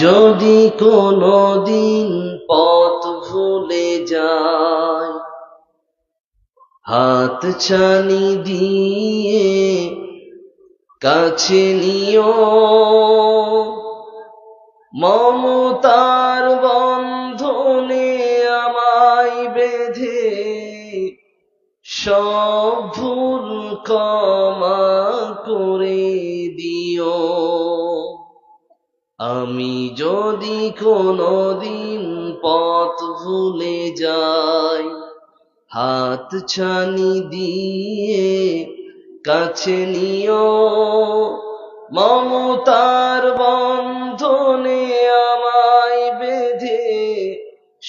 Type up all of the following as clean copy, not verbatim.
যদি কোনদিন পথ ভুলে যাই, হাত ছানি দিয়ে কাছে নিও, মমতার বন্ধনে আমায় বেঁধে সব ভুল ক্ষমা করে দিও। আমি যদি কোনদিন পথ ভুলে যাই, হাত ছানি দিয়ে কাছে নিও, মমতার বন্ধনে আমায় বেঁধে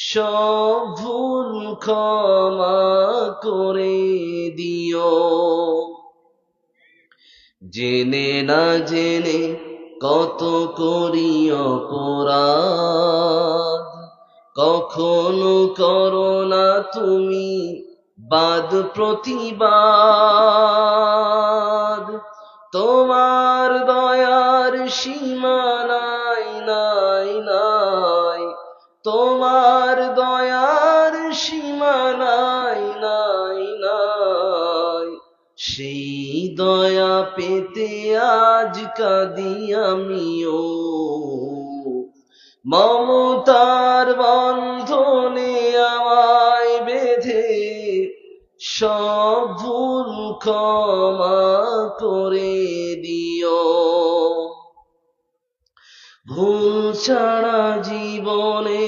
সব ভুল ক্ষমা করে দিও। জেনে না জেনে কত করি অপরাধ, কখনো করো না তুমি বাদ প্রতিবাদ। তোমার দয়ার সীমা নাই নাই নাই, তোমার দয়ার সীমা নাই নাই নাই। সেই দয়া পেতে আজ কাঁদি আমিও, মমতার বন্ধনে আমায় বেঁধে সব ভুল ক্ষমা করে দিও। ভুল ছাড়া জীবনে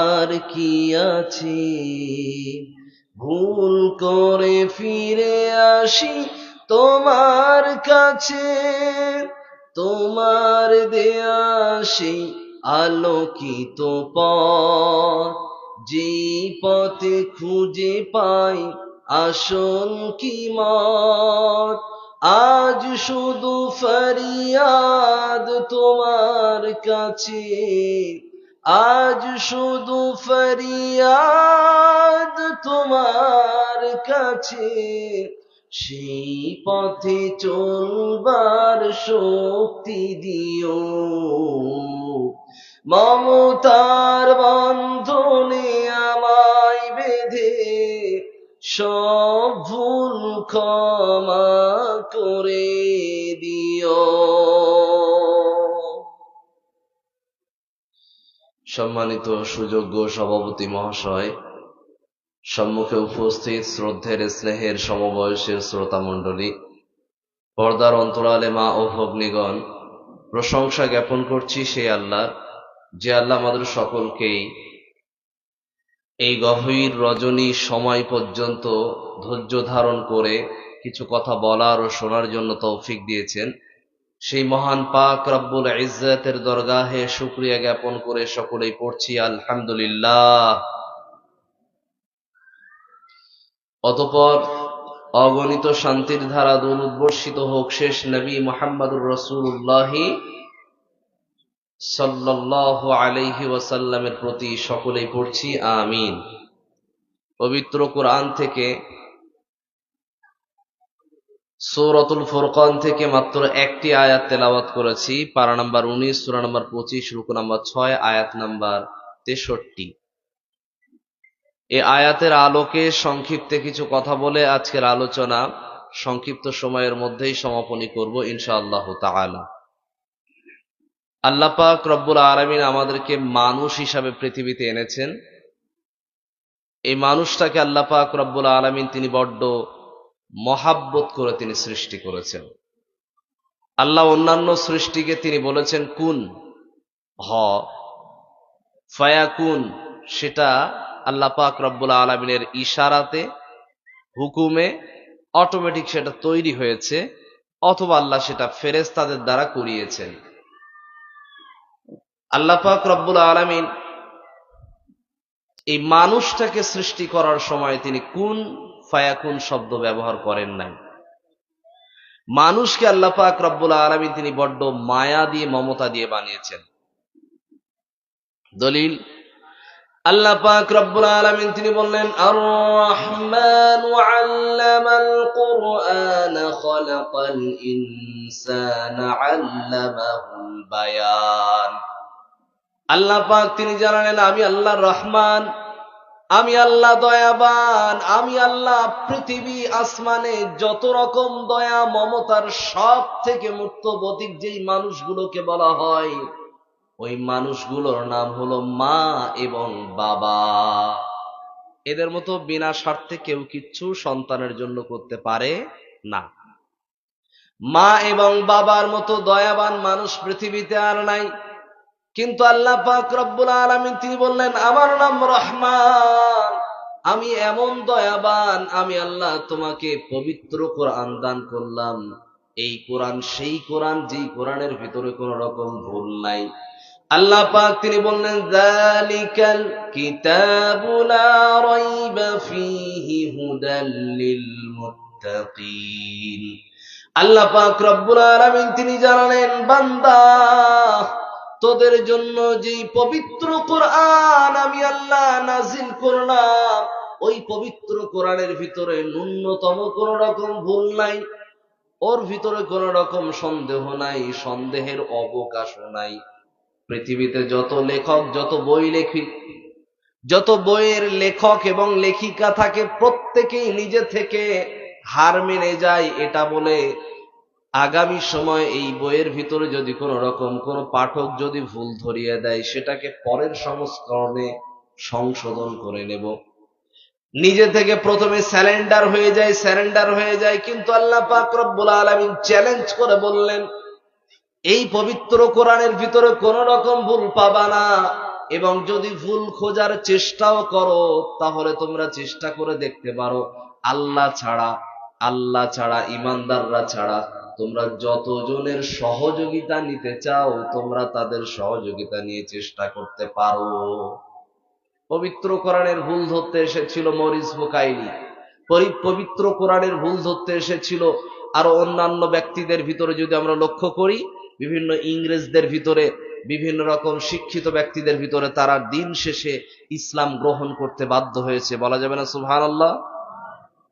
আর কি আছে, ভুল করে ফিরে আসি তোমার কাছে। তোমার দেয়া সেই আলোকিত পথ, যেই পথে খুঁজে পাই আসল কিমত। আজ শুধু ফরিয়াদ তোমার কাছে, আজ শুধু ফরিয়াদ তোমার কাছে। সেই পথে চলবার শক্তি দিও, মমতার বন্ধনে আমায় বেঁধে সব ভুল ক্ষমা করে দিও। সম্মানিত সুযোগ্য সভাপতি মহাশয়, সম্মুখে উপস্থিত শ্রদ্ধের স্নেহের সমবয়সের শ্রোতা মণ্ডলী, পর্দার অন্তরালে মা ও ভগ্নীগণ, প্রশংসা জ্ঞাপন করছি সেই আল্লাহ, যে আল্লাহ আমাদের সকলকেই এই গভীর রজনী সময় পর্যন্ত ধৈর্য ধারণ করে কিছু কথা বলার ও শোনার জন্য তৌফিক দিয়েছেন। সেই মহান পাক রব্বুল ইজ্জতের দরগাহে শুকরিয়া জ্ঞাপন করে সকলেই পড়ছি আলহামদুলিল্লাহ। অতঃপর অগণিত শান্তির ধারা দরুদ বর্ষিত হোক শেষ নবী মুহাম্মদুর রাসূলুল্লাহ সাল্লাল্লাহু আলাইহি ওয়াসাল্লামের প্রতি সকলেই পড়ছি আমিন। পবিত্র কোরআন থেকে সূরাতুল ফুরকান থেকে মাত্র একটি আয়াত তেলাওয়াত করেছি, পারা নাম্বার 19, সূরা নাম্বার 25, রুকু নাম্বার 6, আয়াত নাম্বার 63। এই আয়াতের আলোকে সংক্ষিপ্তে কিছু কথা বলে আজকের আলোচনা সংক্ষিপ্ত সময়ের মধ্যেই সমাপনী করব ইনশাআল্লাহ তাআলা। আল্লাহ পাক রব্বুল আলামিন আমাদেরকে মানুষ হিসাবে পৃথিবীতে এনেছেন। এই মানুষটাকে আল্লাহ পাক রব্বুল আলামিন তিনি বড্ড মহাব্বত করে তিনি সৃষ্টি করেছেন। আল্লাহ অন্যান্য সৃষ্টিকে তিনি বলেছেন কুন, হ, ফায়াকুন, সেটা আল্লাহ পাক রব্বুল আলামিনের ইশারাতে, হুকুমে অটোমেটিক সেটা তৈরি হয়েছে, অথবা আল্লাহ সেটা ফেরেশতাদের দ্বারা করিয়েছেন। আল্লাহ পাক রব্বুল আলামিন এই মানুষটাকে সৃষ্টি করার সময় তিনি কুন ফায়াকুন শব্দ ব্যবহার করেন নাই। মানুষকে আল্লাহ পাক রব্বুল আলামিন তিনি বড্ড মায়া দিয়ে মমতা দিয়ে বানিয়েছেন। দলিল, আল্লাহ পাক রব্বুল আলামিন তিনি বললেন আর রহমান আল্লামাল কুরআন খালাকাল ইনসানা আল্লামাহুল বায়ান। আল্লাহ পাক তিনি জানালেন আমি আল্লাহ রহমান, আমি আল্লাহ দয়াবান, আমি আল্লাহ পৃথিবী আসমানে যত রকম দয়া মমতার সব থেকে মূর্তবতিক যেই মানুষগুলোকে বলা হয় ওই মানুষগুলোর নাম হলো মা এবং বাবা। এদের মতো বিনা স্বার্থে কেউ কিচ্ছু সন্তানের জন্য করতে পারে না। মা এবং বাবার মতো দয়াবান মানুষ পৃথিবীতে আর নাই। কিন্তু আল্লাহ পাক রব্বুল আলামিন তিনি বললেন আমার নাম রহমান, আমি এমন দয়াবান, আমি আল্লাহ তোমাকে পবিত্র কোরআন দান করলাম। এই কোরআন সেই কোরআন যেই কোরআনের ভিতরে কোন রকম ভুল নাই। আল্লাহ পাক তিনি বললেন যালিকাল কিতাবু লা রাইবা ফীহি হুদাল লিল মুত্তাকিন। আল্লাহ পাক রব্বুল আলামিন তিনি জানালেন বান্দা তোদের জন্য যেই পবিত্র কোরআন আমি আল্লাহ নাজিল করলাম ওই পবিত্র কোরআনের ভিতরে ন্যূনতম কোন রকম ভুল নাই, ওর ভিতরে কোন রকম সন্দেহ নাই, সন্দেহের অবকাশও নাই। পৃথিবীতে যত লেখক, যত বই লেখক, যত বইয়ের লেখক এবং লেখিকা থাকে প্রত্যেকেই নিজে থেকে হার মেনে যায় এটা বলে আগামী সময় এই বইয়ের ভিতরে যদি কোন রকম কোন পাঠক যদি ভুল ধরিয়ে দেয় সেটাকে পরের সংস্করণে সংশোধন করে নেব। নিজে থেকে প্রথমে স্যারেন্ডার হয়ে যায়। কিন্তু আল্লাহ পাক রব্বুল আলামিন চ্যালেঞ্জ করে বললেন এই পবিত্র কোরআনের ভিতরে কোন রকম ভুল পাবা না, এবং যদি ভুল খোঁজার চেষ্টাও করো তাহলে তোমরা চেষ্টা করে দেখতে পারো আল্লাহ ছাড়া ইমানদাররা ছাড়া তোমরা যতজনের সহযোগিতা নিতে চাও তোমরা তাদের সহযোগিতা নিয়ে চেষ্টা করতে পারো। পবিত্র কোরআনের ভুল ধরতে এসেছিল মরিস বুকাইলি, পবিত্র কোরআনের ভুল ধরতে এসেছিল আরো অন্যান্য ব্যক্তিদের ভিতরে যদি আমরা লক্ষ্য করি বিভিন্ন ইংরেজদের ভিতরে, বিভিন্ন রকম শিক্ষিত ব্যক্তিদের ভিতরে তারা দিন শেষে ইসলাম গ্রহণ করতে বাধ্য হয়েছে। বলা যাবে না সুবহানাল্লাহ?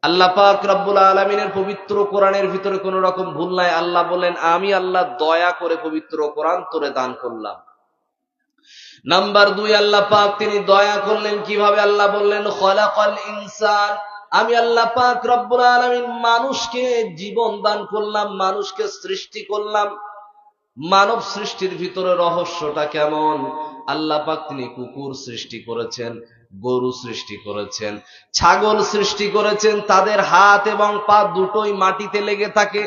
আল্লাহ পাক রব্বুল আলামিনের পবিত্র কোরআনের ভিতরে কোন রকম ভুল নাই। আল্লাহ বলেন আমি আল্লাহ দয়া করে পবিত্র কোরআন তোরে দান করলাম। নাম্বার 2 আল্লাহ পাক তিনি দয়া করলেন কিভাবে? আল্লাহ বললেন খলাকাল ইনসান, আমি আল্লাহ পাক রব্বুল আলামিন মানুষকে জীবন দান করলাম, মানুষকে সৃষ্টি করলাম। মানব সৃষ্টির ভিতরে রহস্যটা কেমন? আল্লাহ পাক তিনি কুকুর সৃষ্টি করেছেন, গরু সৃষ্টি করেছেন, ছাগল সৃষ্টি করেছেন, তাদের হাত এবং পা দুটোই মাটিতে লেগে থাকে।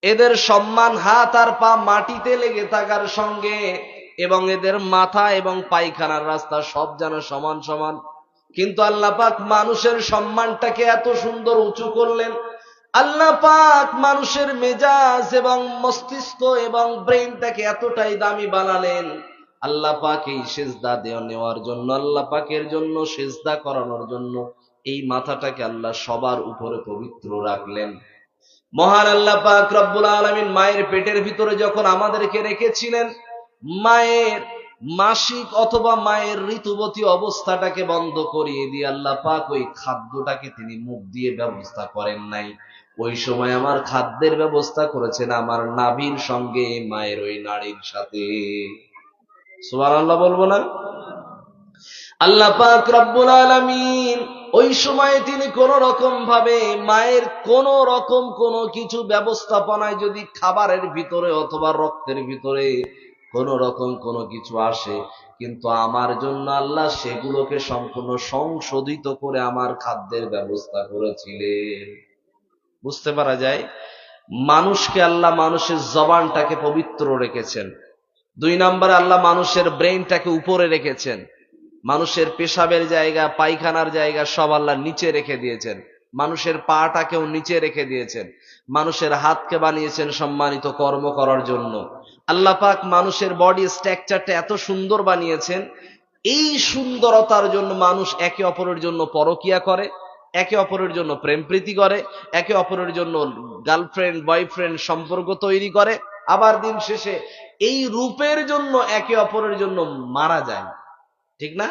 এদের সম্মান হাত আর পা মাটিতে লেগে থাকার সঙ্গে এবং এদের মাথা এবং পায়খানার রাস্তা সব যেন সমান সমান। কিন্তু আল্লাহ পাক মানুষের সম্মানটাকে এত সুন্দর উঁচু করলেন। আল্লাহ পাক মানুষের মেজাজ এবং মস্তিষ্ক এবং ব্রেনটাকে এতটাই দামি বানালেন। আল্লাহ পাক এই সিজদা নেওয়ার জন্য, আল্লাহ পাকের জন্য সিজদা করানোর জন্য এই মাথাটাকে আল্লাহ সবার উপরে পবিত্র রাখলেন। মহান আল্লাহ পাক রব্বুল আলামিন মায়ের পেটের ভিতরে যখন আমাদেরকে রেখেছিলেন, মায়ের মাসিক অথবা মায়ের ঋতুবতী অবস্থাটাকে বন্ধ করিয়ে দিয়ে আল্লাহ পাক ওই খাদ্যটাকে তিনি মুখ দিয়ে ব্যবস্থা করেন নাই। ওই সময় আমার খাদ্যের ব্যবস্থা করেছেন আমার নাভির সঙ্গে মায়ের ওই নাড়ির সাথে। সুবহানাল্লাহ বলবো না? আল্লাহ পাক রব্বুল আলামিন ওই সময়ে তিনি কোন রকম ভাবে মায়ের কোন রকম কোন কিছু ব্যবস্থাপনায় যদি খাবারের ভিতরে অথবা রক্তের ভিতরে কোন রকম কোন কিছু আসে, কিন্তু আমার জন্য আল্লাহ সেগুলোকে সম্পূর্ণ সংশোধিত করে আমার খাদ্যের ব্যবস্থা করেছিলেন। বুঝতে পারা যায় মানুষকে আল্লাহ মানুষের জবানটাকে পবিত্র রেখেছেন। 2 নম্বরে আল্লাহ মানুষের ব্রেইনটাকে উপরে রেখেছেন। মানুষের পেশাবের জায়গা, পায়খানার জায়গা সব আল্লাহ নিচে রেখে দিয়েছেন। মানুষের পাটাকেও নিচে রেখে দিয়েছেন। মানুষের হাতকে বানিয়েছেন সম্মানিত কর্ম করার জন্য। আল্লাহ পাক মানুষের বডি স্ট্রাকচারটা এত সুন্দর বানিয়েছেন, এই সুন্দরতার জন্য মানুষ একে অপরের জন্য পরকিয়া করে, একে অপরের জন্য প্রেম প্রীতি করে, একে অপরের জন্য গার্লফ্রেন্ড বয়ফ্রেন্ড সম্পর্ক তৈরি করে, আবার দিন শেষে এই রূপের জন্য একে অপরের জন্য মারা যায়। ঠিক না?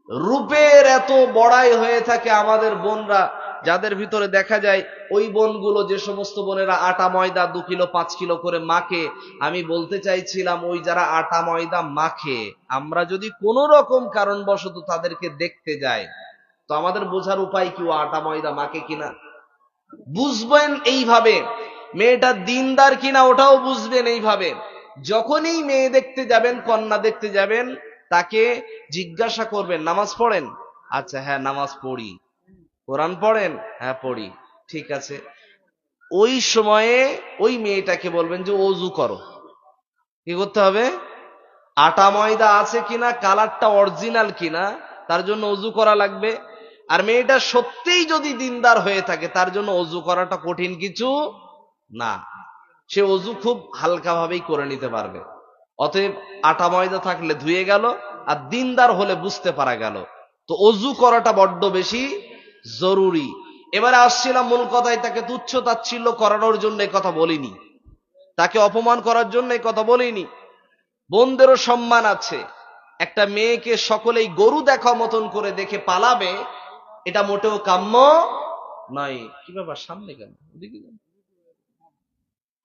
রূপের এত বড়াই হয়ে থাকে আমাদের বোনরা যাদের ভিতরে দেখা যায় ওই বোনগুলো, যে সমস্ত বোনেরা আটা ময়দা 2 কিলো 5 কিলো করে মাখে, আমি বলতে চাইছিলাম ওই যারা আটা ময়দা মাখে, আমরা যদি কোনো রকম কারণবশত তাদেরকে দেখতে যাই, তো আমাদের বোঝার উপায় কি ও আটা ময়দা মাখে কিনা? বুঝবেন এইভাবে। মেয়েটা দিনদার কিনা ওটাও বুঝবেন এইভাবে। যখনই মেয়ে দেখতে যাবেন, কন্যা দেখতে যাবেন, তাকে জিজ্ঞাসা করবেন, নামাজ পড়েন? আচ্ছা হ্যাঁ নামাজ পড়ি। কোরআন পড়েন? হ্যাঁ পড়ি। ঠিক আছে। ওই সময়ে ওই মেয়েটাকে বলবেন যে ওযু করো। কি করতে হবে? আটা ময়দা আছে কিনা, কালারটা অরিজিনাল কিনা, তার জন্য ওযু করা লাগবে। আর মেয়েটা সত্যিই যদি দিনদার হয়ে থাকে, তার জন্য ওযু করাটা কঠিন কিছু না, সে ওযু খুব হালকা ভাবেই করে নিতে পারবে। অতএব আটা ময়দা থাকলে ধুয়ে গেল, আর দিনদার হলে বুঝতে পারা গেল। তো ওযু করাটা বড্ড বেশি জরুরি। এবারে আসছিলাম মূল কথায়, তাকে তুচ্ছ তাচ্ছিল্য করানোর জন্য এই কথা বলিনি, তাকে অপমান করার জন্য এই কথা বলিনি। বোনদেরও সম্মান আছে। একটা মেয়েকে সকলেই গরু দেখা মতন করে দেখে পালাবে, এটা মোটেও কাম্য নয়। কি ব্যাপার, সামনে কেন?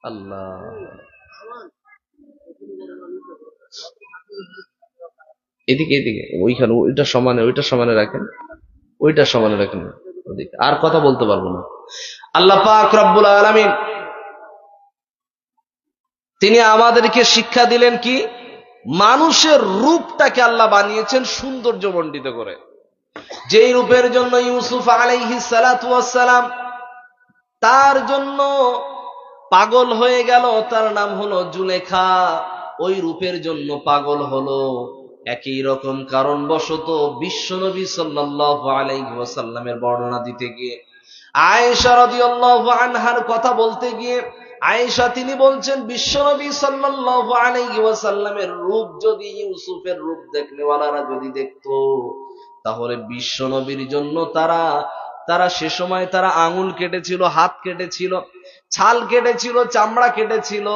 আল্লাহ, এদিকে এদিকে, ওইখানে ওইটা সমানে, ওইটা সমানে রাখেন, ওইটা সমানে রাখেন। আর কথা বলতে পারবো না। আল্লাহ পাক রব্বুল আলামিন তিনি আমাদেরকে শিক্ষা দিলেন কি? মানুষের রূপটাকে আল্লাহ বানিয়েছেন সৌন্দর্য মণ্ডিত করে। যেই রূপের জন্য ইউসুফ আলাইহিস সালাতু ওয়াস সালাম তার জন্য পাগল হয়ে গেল, তার নাম হলো জুলেখা। ওই রূপের জন্য পাগল হলো। একই রকম কারণবশত বিশ্বনবী সাল্লাল্লাহু আলাইহি ওয়াসাল্লামের বর্ণনা দিতে গিয়ে, আয়েশা রাদিয়াল্লাহু আনহার কথা বলতে গিয়ে, আয়েশা তিনি বলছেন বিশ্বনবী সাল্লাল্লাহু আলাইহি ওয়াসাল্লামের রূপ যদি ইউসুফের রূপ দেখনেওয়ালারা যদি দেখতো, তাহলে বিশ্বনবীর জন্য তারা সে সময় তারা আঙুল কেটেছিল, হাত কেটেছিল, ছাল কেটেছিল, চামড়া কেটেছিল।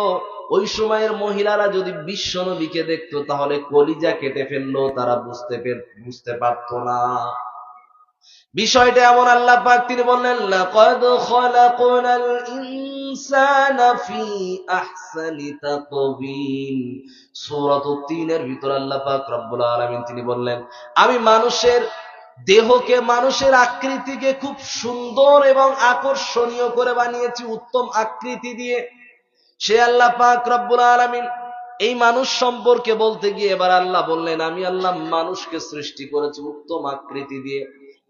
ওই সময়ের মহিলারা যদি বিশ্বনবীকে দেখতো, তাহলে কলিজা কেটে ফেললো, তারা বুঝতে পারতো না। বিষয়টা এমন, আল্লাহ পাক তিনি বললেন লাকাদ খালাকনাল ইনসানা ফি আহসানি তাকওয়িম। সূরা ৩ এর ভিতর আল্লাহ পাক রব্বুল আলামিন তিনি বললেন, আমি মানুষের দেহকে, মানুষের আকৃতিকে খুব সুন্দর এবং আকর্ষণীয় করে বানিয়েছি, উত্তম আকৃতি দিয়ে। সে আল্লাহ পাক রব্বুল আলামিন এই মানুষ সম্পর্কে বলতে গিয়ে এবার আল্লাহ বললেন, আমি আল্লাহ মানুষকে সৃষ্টি করেছি উত্তম আকৃতি দিয়ে।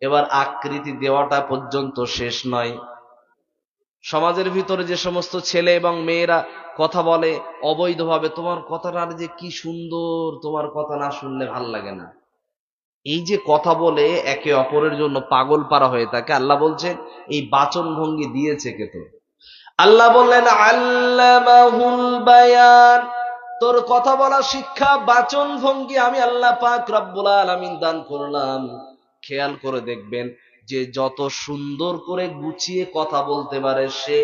এবার আকৃতি দেওয়াটা পর্যন্ত শেষ নয়। সমাজের ভিতরে যে সমস্ত ছেলে এবং মেয়েরা কথা বলে অবৈধভাবে, তোমার কথাটা যে কি সুন্দর, তোমার কথা না শুনলে ভাল লাগে না, এই যে কথা বলে একে অপরের জন্য পাগল পারা হয়ে থাকে, আল্লাহ বলছেন এই বাচন ভঙ্গি দিয়েছে কে? তো আল্লাহ বললেন আল্লামাহুল বায়ান, তোর কথা বলা শিক্ষা, বাচন ভঙ্গি আমি আল্লাহ পাক রব্বুল আলামিন দান করলাম। খেয়াল করে দেখবেন যে যত সুন্দর করে গুছিয়ে কথা বলতে পারে, সে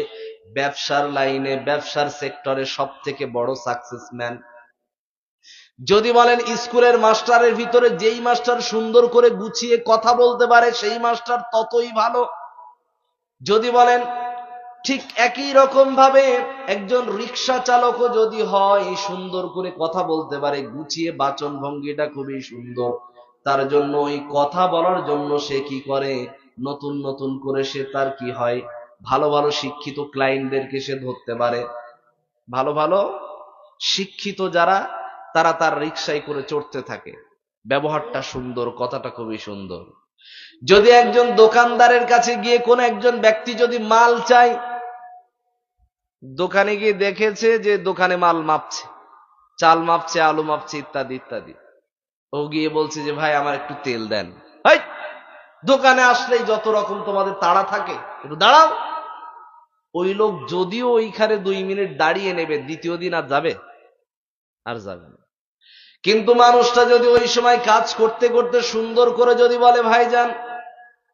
ব্যবসার লাইনে, ব্যবসার সেক্টরে সব থেকে বড় সাকসেসম্যান। যদি বলেন স্কুলের মাস্টারের ভিতরে যেই মাস্টার সুন্দর করে গুছিয়ে কথা বলতে পারে, সেই মাস্টার ততই ভালো। যদি বলেন ঠিক একই রকম ভাবে একজন রিক্সা চালকও যদি হয়, সুন্দর করে কথা বলতে পারে, গুছিয়ে বাচন ভঙ্গিটা খুবই সুন্দর, তার জন্য ওই কথা বলার জন্য সে কি করে, নতুন নতুন করে সে তার কি হয়, ভালো ভালো শিক্ষিত ক্লায়েন্টদেরকে সে ধরতে পারে। ভালো ভালো শিক্ষিত যারা, তারা তার রিক্সায় করে চড়তে থাকে। ব্যবহারটা সুন্দর, কথাটা খুবই সুন্দর। যদি একজন দোকানদারের কাছে গিয়ে কোন একজন ব্যক্তি যদি মাল চায়, দোকানে গিয়ে দেখেছে যে দোকানে মাল মাপছে, চাল মাপছে, আলু মাপছে, ইত্যাদি ইত্যাদি। ও গিয়ে বলছে যে ভাই আমার একটু তেল দেন। দোকানে আসলেই যত রকম তোমাদের তাড়া থাকে, একটু দাঁড়াও। ওই লোক যদিও ওইখানে 2 মিনিট দাঁড়িয়ে নেবে, দ্বিতীয় দিন আর যাবে না। কিন্তু মানুষটা যদি ওই সময় কাজ করতে করতে সুন্দর করে যদি বলে, ভাইজান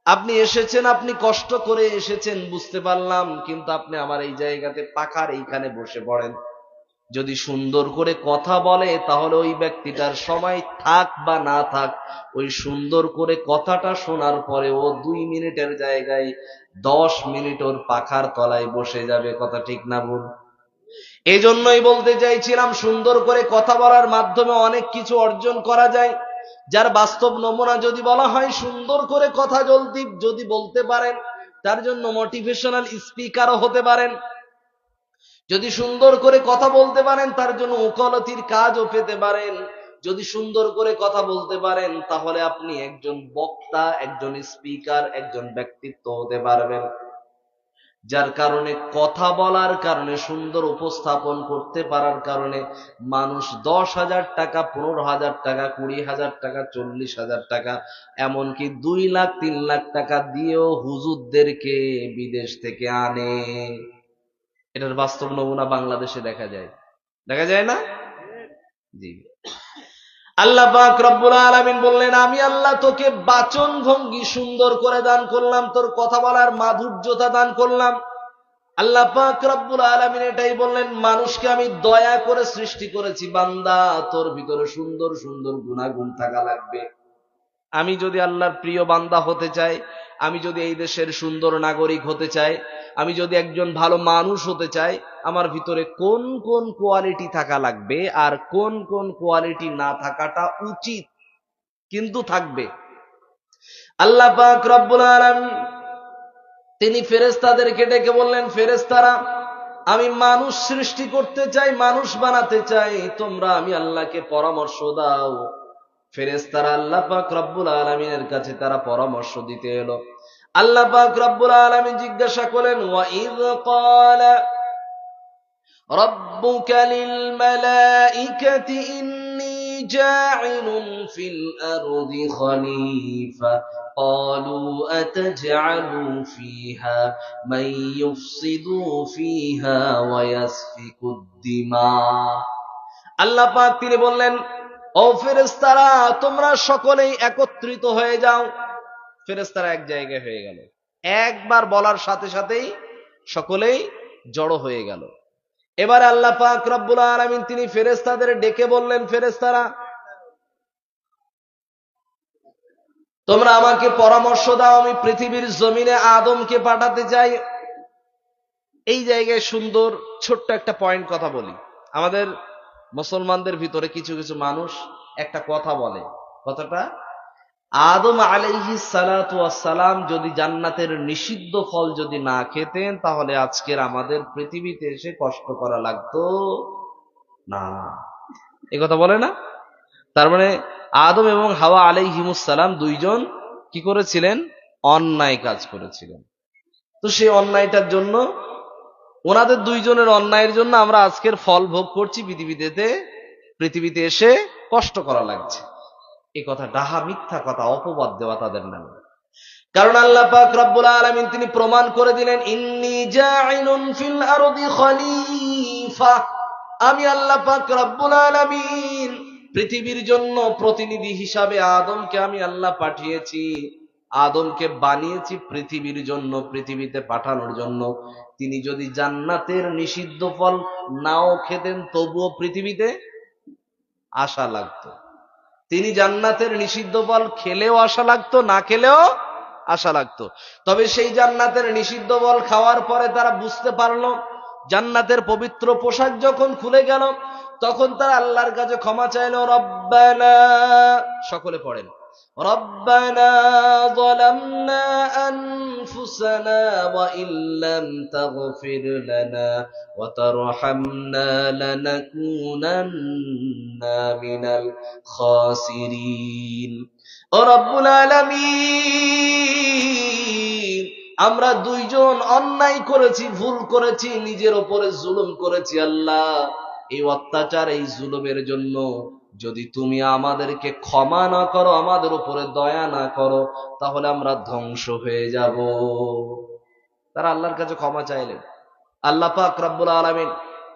আপনি এসেছেন, আপনি কষ্ট করে এসেছেন বুঝতে পারলাম, কিন্তু আপনি আমার এই জায়গাতে পাখার এইখানে বসে পড়েন, যদি সুন্দর করে কথা বলে, তাহলে ওই ব্যক্তিটার সময় থাক বা না থাক, ওই সুন্দর করে কথাটা শোনার পরে ও 2 মিনিটের জায়গায় 10 মিনিট ওর পাখার তলায় বসে যাবে। কথা ঠিক না ভুল? এই জন্যই বলতে চাইছিলাম, সুন্দর করে কথা বলার মাধ্যমে অনেক কিছু অর্জন করা যায়। যার বাস্তব নমুনা যদি বলা হয়, সুন্দর করে কথা যদি বলতে পারেন, তার জন্য মোটিভেশনাল স্পিকারও হতে পারেন। যদি সুন্দর করে কথা বলতে পারেন, তার জন্য ওকালতির কাজও পেতে পারেন। যদি সুন্দর করে কথা বলতে পারেন, তাহলে আপনি একজন বক্তা, একজন স্পিকার, একজন ব্যক্তিত্ব হতে পারবেন। যার কারণে কথা বলার কারণে, সুন্দর উপস্থাপন করতে পারার কারণে মানুষ 10,000 টাকা, 15,000 টাকা, 20,000 টাকা, 40,000 টাকা, এমনকি 2 লাখ 3 লাখ টাকা দিয়েও হুজুরদেরকে বিদেশ থেকে আনে। এটার বাস্তব নমুনা বাংলাদেশে দেখা যায়। দেখা যায় না? জি। আল্লাহ পাক রব্বুল আলামিন বললেন, আমি আল্লাহ তোকে বাচন ভঙ্গি সুন্দর করে দান করলাম, তোর কথা বলার মাধুর্যতা দান করলাম। আল্লাহ পাক রব্বুল আলামিন এটাই বললেন, মানুষকে আমি দয়া করে সৃষ্টি করেছি, বান্দা তোর ভিতরে সুন্দর সুন্দর গুণাগুণ থাকা লাগবে। আমি যদি আল্লাহর প্রিয় বান্দা হতে চাই, আমি যদি এই দেশের সুন্দর নাগরিক হতে চাই, আমি যদি একজন ভালো মানুষ হতে চাই, আমার ভিতরে কোন কোন কোয়ালিটি থাকা লাগবে আর কোন কোন কোয়ালিটি না থাকাটা উচিত কিন্তু থাকবে। আল্লাহ পাক রব্বুল আলামিন তিনি ফেরেশতাদেরকে ডেকে বললেন, ফেরেশতারা, আমি মানুষ সৃষ্টি করতে চাই, মানুষ বানাতে চাই, তোমরা আমি আল্লাহকে পরামর্শ দাও। ফেরেশতারা আল্লাহ পাক রব্বুল আলামিনের কাছে তারা পরামর্শ দিতে এলো। আল্লাহ পাক রব্বুল আলামিন জিজ্ঞাসা করেন, ওয়া ইয ক্বালা রাব্বুকা লিল মালাইকাতি ইন্নী জাইলুন ফিল আরদি খলিফা ক্বালু আতাজআলু ফিহা মান ইউফসিদু ফিহা ওয়া ইয়াসফিকুদ দিমা। আল্লাহ পাক তিনি বললেন, ও ফেরেশতারা, তোমরা সকলেই একত্রিত হয়ে যাও। ফেরেশতারা এক জায়গায় হয়ে গেল। একবার বলার সাথে সাথেই সকলেই জড়ো হয়ে গেল। এবার আল্লাহ পাক রব্বুল আলামিন তিনি ফেরেশতাদের ডেকে বললেন, ফেরেশতারা, তোমরা আমাকে পরামর্শ দাও, আমি পৃথিবীর জমিনে আদমকে পাঠাতে চাই। এই জায়গায় সুন্দর ছোট্ট একটা পয়েন্ট কথা বলি। আমাদের মুসলমানদের ভিতরে কিছু কিছু মানুষ একটা কথা বলে। কথাটা, আদম আলাইহিস সালাতু ওয়াস সালাম যদি জান্নাতের নিষিদ্ধ ফল যদি না খেতেন, তাহলে আজকের আমাদের পৃথিবীতে এসে কষ্ট করা লাগতো না। এই কথা বলে না? তার মানে আদম এবং হাওয়া আলাইহিমুস সালাম দুইজন কি করেছিলেন? অন্যায় কাজ করেছিলেন। তো সেই অন্যায়টার জন্য, ওনাদের দুইজনের অন্যায়ের জন্য আমরা আজকের ফল ভোগ করছি। পৃথিবীতে এসে কষ্ট করা লাগছে। এই কথা ডাহা, মিথ্যা কথা, অপবাদ দেওয়া তাদের নামে। কারণ আল্লাহ পাক রব্বুল আলামিন তিনি প্রমাণ করে দিলেন, ইন্নী জাইলুন ফিল আরদি খলিফা, আমি আল্লাহ পাক রব্বুল আলামিন পৃথিবীর জন্য প্রতিনিধি হিসাবে আদমকে আমি আল্লাহ পাঠিয়েছি। আদমকে বানিয়েছি পৃথিবীর জন্য, পৃথিবীতে পাঠানোর জন্য। তিনি যদি জান্নাতের নিষিদ্ধ ফল নাও খেতেন, তবুও পৃথিবীতে আশা লাগতো। তিনি জান্নাতের নিষিদ্ধ ফল খেলেও আশা লাগতো, না খেলেও আশা লাগতো। তবে সেই জান্নাতের নিষিদ্ধ ফল খাওয়ার পরে তারা বুঝতে পারলো, জান্নাতের পবিত্র পোশাক যখন খুলে গেল, তখন তারা আল্লাহর কাছে ক্ষমা চাইল। রব্বানা, সকলে পড়েন, রব্বানা যালামনা আনফুসানা ওয়া ইল্লাম তাগফির লানা ওয়া তারহামনা লানাকুনান্না মিনাল খাসিরিন। ও রব্বুল আলামিন, আমরা দুইজন অন্যায় করেছি, ভুল করেছি, নিজের উপরে জুলুম করেছি। আল্লাহ, এই অত্যাচার, এই জুলুমের জন্য যদি তুমি আমাদেরকে ক্ষমা না করো, আমাদের উপরে দয়া না করো, তাহলে আমরা ধ্বংস হয়ে যাব। তারা আল্লাহর কাছে ক্ষমা চাইলেন। আল্লাহ পাক রব্বুল আলামিন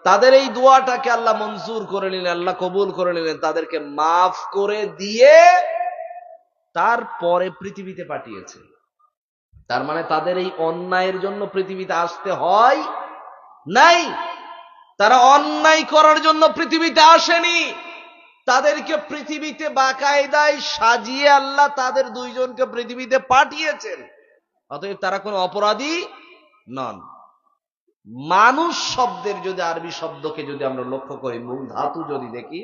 তাদের এই দোয়াটাকে আল্লাহ মঞ্জুর করে নিলেন, আল্লাহ কবুল করে নিলেন, তাদেরকে মাফ করে দিয়ে তারপরে পৃথিবীতে পাঠিয়েছে। তার মানে তাদের এই অন্যায়ের জন্য পৃথিবীতে আসতে হয় নাই। তারা অন্যায় করার জন্য পৃথিবীতে আসেনি, তাদেরকে পৃথিবীতে বাকায়দায় সাজিয়ে আল্লাহ তাদের দুইজনকে পৃথিবীতে পাঠিয়েছেন। অতএব তারা কোনো অপরাধী নন। মানুষ শব্দের যদি আরবি শব্দকে যদি আমরা লক্ষ্য করি, মূল ধাতু যদি দেখি,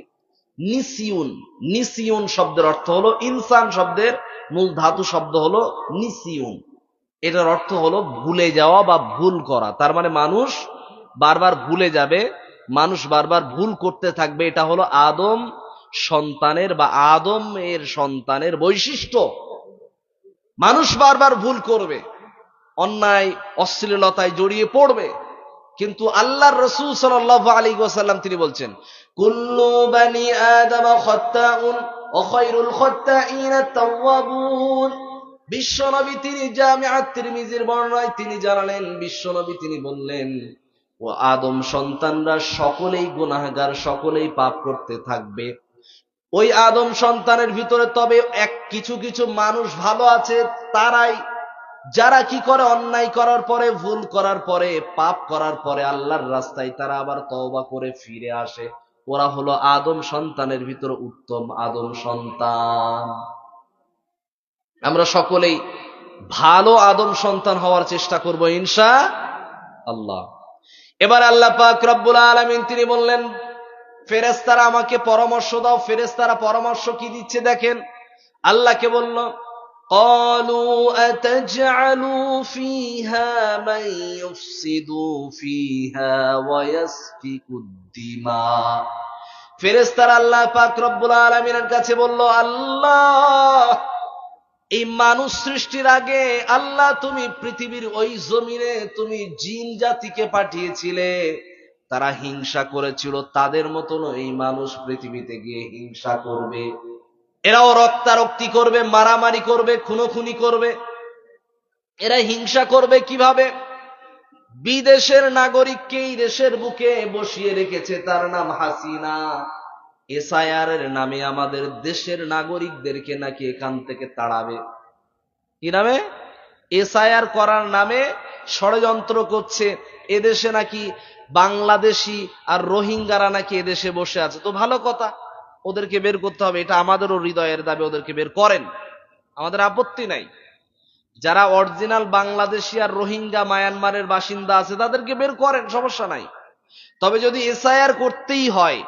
নিসিউন। নিসিউন শব্দের অর্থ হলো, ইনসান শব্দের মূল ধাতু শব্দ হলো নিসিউন। এটার অর্থ হলো ভুলে যাওয়া বা ভুল করা। তার মানে মানুষ বারবার ভুলে যাবে, মানুষ বারবার ভুল করতে থাকবে। এটা হলো আদম সন্তানের বা আদম এর সন্তানের বৈশিষ্ট্য। মানুষ বারবার ভুল করবে, অন্যায় অশ্লীলতায় জড়িয়ে পড়বে। কিন্তু আল্লাহর রাসূল সাল্লাল্লাহু আলাইহি ওয়াসাল্লাম তিনি বলছেন, কুল্লু বানি আদম খাত্তাউন ওয়া খায়রুল খাত্তাইনা তাওয়াবুন। বিশ্বনবী তিনি জামিআত তিরমিজির বর্ণনায় তিনি জানালেন, বিশ্বনবী তিনি বললেন, ও আদম সন্তানরা সকলেই গুনাহগার, সকলেই পাপ করতে থাকবে। ওই আদম সন্তানের ভিতরে তবে কিছু কিছু মানুষ ভালো আছে, তারাই যারা কি করে, অন্যায় করার পরে, ভুল করার পরে, পাপ করার পরে আল্লাহর রাস্তায় তারা আবার তওবা করে ফিরে আসে। ওরা হলো আদম সন্তানের ভিতরে উত্তম আদম সন্তান। আমরা সকলেই ভালো আদম সন্তান হওয়ার চেষ্টা করব ইনশাআল্লাহ। এবার আল্লাহ পাক রব্বুল আলামিন তিনি বললেন, ফেরেশতারা আমাকে পরামর্শ দাও। ফেরেশতারা পরামর্শ কি দিচ্ছে দেখেন। আল্লাহকে বলল, قالوا أتجعل فيها من يفسد فيها ويسفك الدماء। ফেরেশতারা আল্লাহ পাক রব্বুল আলামিনের কাছে বলল, আল্লাহ, এই মানুষ সৃষ্টির আগে আল্লাহ তুমি পৃথিবীর ওই জমিনে তুমি জিন জাতিকে পাঠিয়েছিলে, তারা হিংসা করেছিল, তাদের মতন এই মানুষ পৃথিবীতে গিয়ে হিংসা করবে। এরাও রক্তারক্তি করবে, মারামারি করবে, খুনোখুনি করবে। এরা হিংসা করবে কিভাবে? বিদেশের নাগরিককে এই দেশের বুকে বসিয়ে রেখেছে, তার নাম হাসিনা। এসআইআর এর নামে আমাদের দেশের নাগরিকদেরকে নাকি এখান থেকে তাড়াবে। কি নামে? এসআইআর করার নামে ষড়যন্ত্র করছে। এদেশে নাকি বাংলাদেশি আর রোহিঙ্গারা নাকি এদেশে বসে আছে। তো ভালো কথা, ওদেরকে বের করতে হবে, এটা আমাদেরও হৃদয়ের দাবি। ওদেরকে বের করেন, আমাদের আপত্তি নাই। যারা অরিজিনাল বাংলাদেশি আর রোহিঙ্গা মায়ানমারের বাসিন্দা আছে তাদেরকে বের করেন, সমস্যা নাই। তবে যদি এসআইআর করতেই হয়,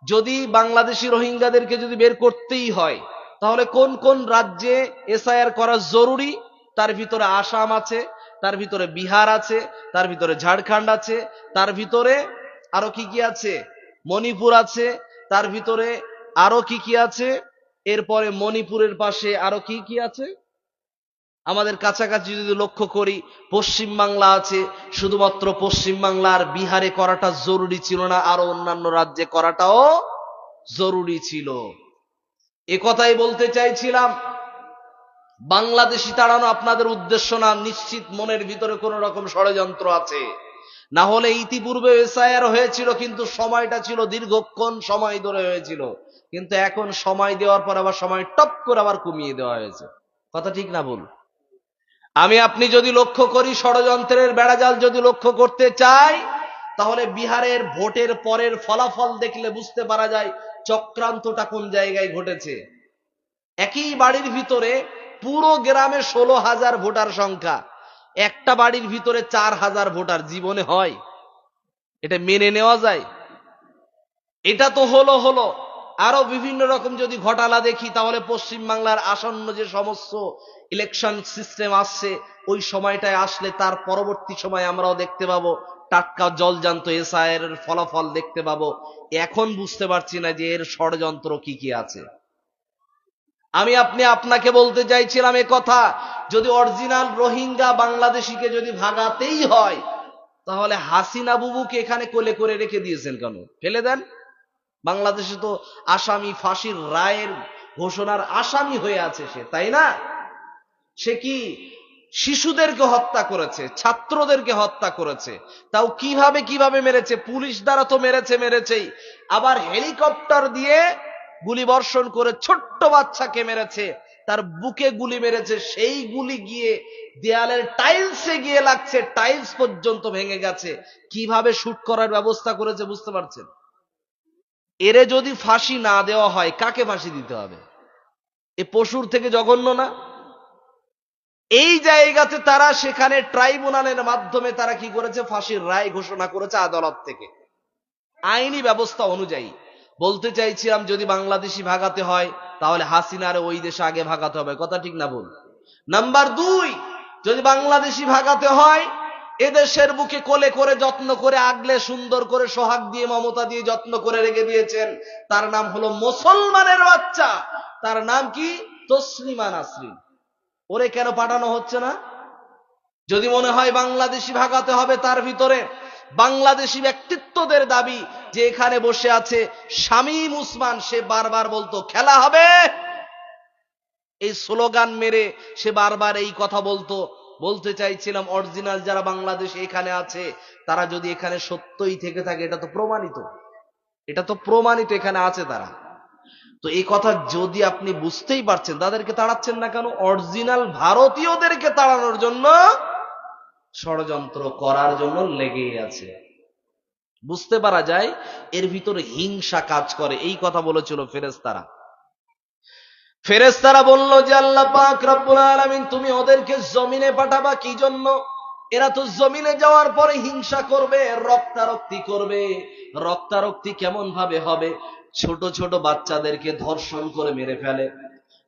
যদি বাংলাদেশি রোহিঙ্গাদেরকে যদি বের করতেই হয়, তাহলে কোন কোন রাজ্যে এসআইআর করা জরুরি? তার ভিতরে আসাম আছে, তার ভিতরে বিহার আছে, তার ভিতরে ঝাড়খণ্ড আছে, তার ভিতরে আরো কি কি আছে, মণিপুর আছে, তার ভিতরে আরো কি কি আছে, এরপরে মণিপুরের পাশে আরো কি কি আছে, আমাদের কাছাকাছি যদি লক্ষ্য করি পশ্চিম বাংলা আছে। শুধুমাত্র পশ্চিম বাংলা আর বিহারে করাটা জরুরি ছিল না, আরো অন্যান্য রাজ্যে করাটাও জরুরি ছিল। এ কথাই বলতে চাইছিলাম। বাংলাদেশি তাড়ানো আপনাদের উদ্দেশ্য না, নিশ্চিত মনের ভিতরে কোন রকম ষড়যন্ত্র আছে। না হলে ইতিপূর্বে এসআইআর হয়েছিল, কিন্তু সময়টা ছিল দীর্ঘক্ষণ সময় ধরে হয়েছিল। কিন্তু এখন সময় দেওয়ার পর আবার সময় টপ করে আবার কমিয়ে দেওয়া হয়েছে। কথা ঠিক না ভুল? আমি আপনি যদি লক্ষ্য করি, ষড়যন্ত্রের বেড়াজাল যদি লক্ষ্য করতে চাই, তাহলে বিহারের ভোটের পরের ফলাফল দেখলে বুঝতে পারা যায় চক্রান্তটা কোন জায়গায় ঘটেছে। একই বাড়ির ভিতরে পুরো গ্রামে 16,000 ভোটার সংখ্যা, একটা বাড়ির ভিতরে 4,000 ভোটার। জীবনে হয়? এটা মেনে নেওয়া যায়? এটা তো হলো। আরো বিভিন্ন রকম যদি ঘটনা দেখি, তাহলে পশ্চিম বাংলার আসন্ন যে সমস্ত ইলেকশন সিস্টেম আসছে, ওই সময়টায় আসলে তার পরবর্তী সময় আমরাও দেখতে পাবো টাটকা জলজান্ত এসআইআর এর ফলাফল দেখতে পাবো। এখন বুঝতে পারছি না যে এর ষড়যন্ত্র কি কি আছে। আমি আপনাকে বলতে চাইছিলাম এ কথা, যদি অরিজিনাল রোহিঙ্গা বাংলাদেশিকে যদি ভাগাতেই হয়, তাহলে হাসিনা বুবুকে এখানে কোলে করে রেখে দিয়েছেন কেন? ফেলে দেন। বাংলাদেশে তো আসামি, ফাঁসির রায়ের ঘোষণার আসামি হয়ে আছে সে, তাই না? সে কি শিশুদেরকে হত্যা করেছে, ছাত্রদেরকে হত্যা করেছে। তাও কিভাবে মেরেছে? পুলিশ দ্বারা তো মেরেছেই, আবার হেলিকপ্টার দিয়ে গুলি বর্ষণ করে ছোট্ট বাচ্চাকে মেরেছে, তার বুকে গুলি মেরেছে, সেই গুলি গিয়ে দেয়ালের টাইলসে গিয়ে লাগছে, টাইলস পর্যন্ত ভেঙে গেছে। কিভাবে শুট করার ব্যবস্থা করেছে বুঝতে পারছেন? এরে যদি ফাঁসি না দেওয়া হয়, কাকে ফাঁসি দিতে হবে? এ পশুর থেকে জঘন্য না? এই জায়গাতে তারা সেখানে ট্রাইব্যুনালের মাধ্যমে তারা কি করেছে, ফাঁসির রায় ঘোষণা করেছে আদালত থেকে আইনি ব্যবস্থা অনুযায়ী। বলতে চাইছিলাম যদি বাংলাদেশি ভাগাতে হয় তাহলে হাসিনারে ওই দেশে আগে ভাগাতে হবে, কথা ঠিক না ভুল? নাম্বার 2, যদি বাংলাদেশি ভাগাতে হয় এদেশের বুকে কোলে করে যত্ন করে আগলে সুন্দর করে সোহাগ দিয়ে মমতা দিয়ে যত্ন করে রেখে দিয়েছেন, তার নাম হলো মুসলমানের বাচ্চা, তার নাম কি, তসলিমা নাসরিন। ওরে কেন পাঠানো হচ্ছে না? যদি মনে হয় বাংলাদেশি ভাগাতে হবে, তার ভিতরে বাংলাদেশি ব্যক্তিত্বদের দাবি যে এখানে বসে আছে শামীম উসমান, সে বারবার বলতো খেলা হবে, এই স্লোগান মেরে সে বারবার এই কথা বলতো। বলতে চাইছিলাম অরিজিনাল যারা বাংলাদেশ এখানে আছে তারা যদি এখানে সত্যই থেকে থাকে, এটা তো প্রমাণিত, এটা তো প্রমাণিত এখানে আছে তারা। তো এই কথা যদি আপনি বুঝতেই পারছেন, তাদেরকে তাড়াচ্ছেন না কেন? অরিজিনাল ভারতীয়দেরকে তাড়ানোর জন্য ষড়যন্ত্র করার জন্য লেগেই আছে। বুঝতে পারা যায় এর ভিতরে হিংসা কাজ করে। এই কথা বলেছিল ফেরেশতারা। ফেরেশতারা বলল যে আল্লাহ পাক রব্বুল আলামিন তুমি ওদেরকে জমিনে পাঠাবা কি জন্য? এরা তো জমিনে যাওয়ার পরে হিংসা করবে, রক্তারক্তি করবে। রক্তারক্তি কেমন ভাবে হবে? ছোট ছোট বাচ্চাদেরকে ধর্ষণ করে মেরে ফেলে।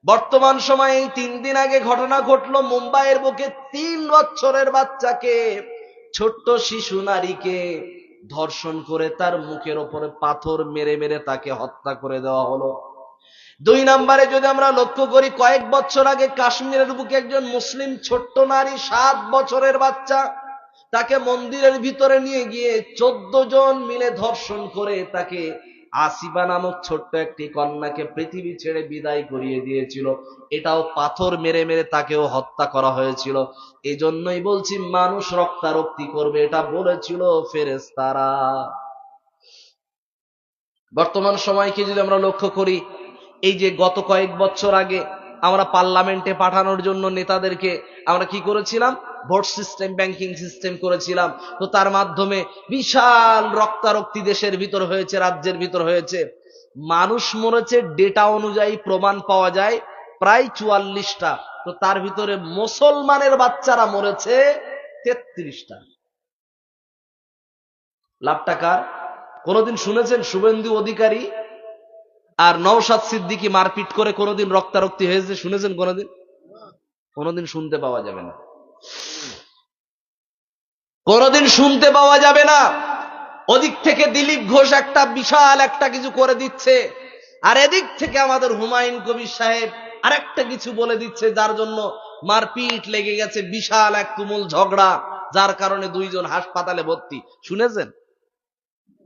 বর্তমান সময়ে এই 3 দিন আগে ঘটনা ঘটলো মুম্বাইয়ের বুকে, 3 বছরের বাচ্চাকে, ছোট্ট শিশু নারীকে ধর্ষণ করে তার মুখের ওপরে পাথর মেরে মেরে তাকে হত্যা করে দেওয়া হলো। 2 নম্বরে যদি আমরা লক্ষ্য করি, কয়েক বছর আগে কাশ্মীরের বুকে একজন মুসলিম ছোট্ট নারী, 7 বছরের বাচ্চা, তাকে মন্দিরের ভিতরে নিয়ে গিয়ে 14 জন মিলে ধর্ষণ করে তাকে আসিবা নামক ছোট্ট একটি কন্যাকে পৃথিবী ছেড়ে বিদায় করিয়ে দিয়েছিল। এটাও পাথর মেরে মেরে তাকেও হত্যা করা হয়েছিল। এজন্যই বলছি মানুষ রক্তারক্তি করবে, এটা বলেছিল ফেরেশতারা। বর্তমান সময়কে যদি আমরা লক্ষ্য করি, এই যে গত কয়েক বছর আগে আমরা পার্লামেন্টে পাঠানোর জন্য নেতাদেরকে আমরা কি করেছিলাম, ভোট সিস্টেম, ব্যাংকিং সিস্টেম করেছিলাম। তো তার মাধ্যমে বিশাল রক্তারক্তি দেশের ভিতর হয়েছে, রাজ্যের ভিতর হয়েছে। মানুষ মরেছে ডেটা অনুযায়ী প্রমাণ পাওয়া যায় প্রায় 44টা। তো তার ভিতরে মুসলমানের বাচ্চারা মরেছে 33টা। লাভটা কার? কোনদিন শুনেছেন শুভেন্দু অধিকারী আর নওশাদ সিদ্দিকী মারপিট করে কোনদিন রক্তারক্তি হয়েছে? শুনেছেন কোনদিন? কোনদিন শুনতে পাওয়া যাবে না, কোনদিন শুনতে পাওয়া যাবে না। ওদিক থেকে দিলীপ ঘোষ একটা বিশাল একটা কিছু করে দিচ্ছে, আর এদিক থেকে আমাদের হুমায়ুন কবির সাহেব আরেকটা কিছু বলে দিচ্ছে, যার জন্য মারপিট লেগে গেছে, বিশাল এক তুমুল ঝগড়া, যার কারণে 2 জন হাসপাতালে ভর্তি। শুনেছেন?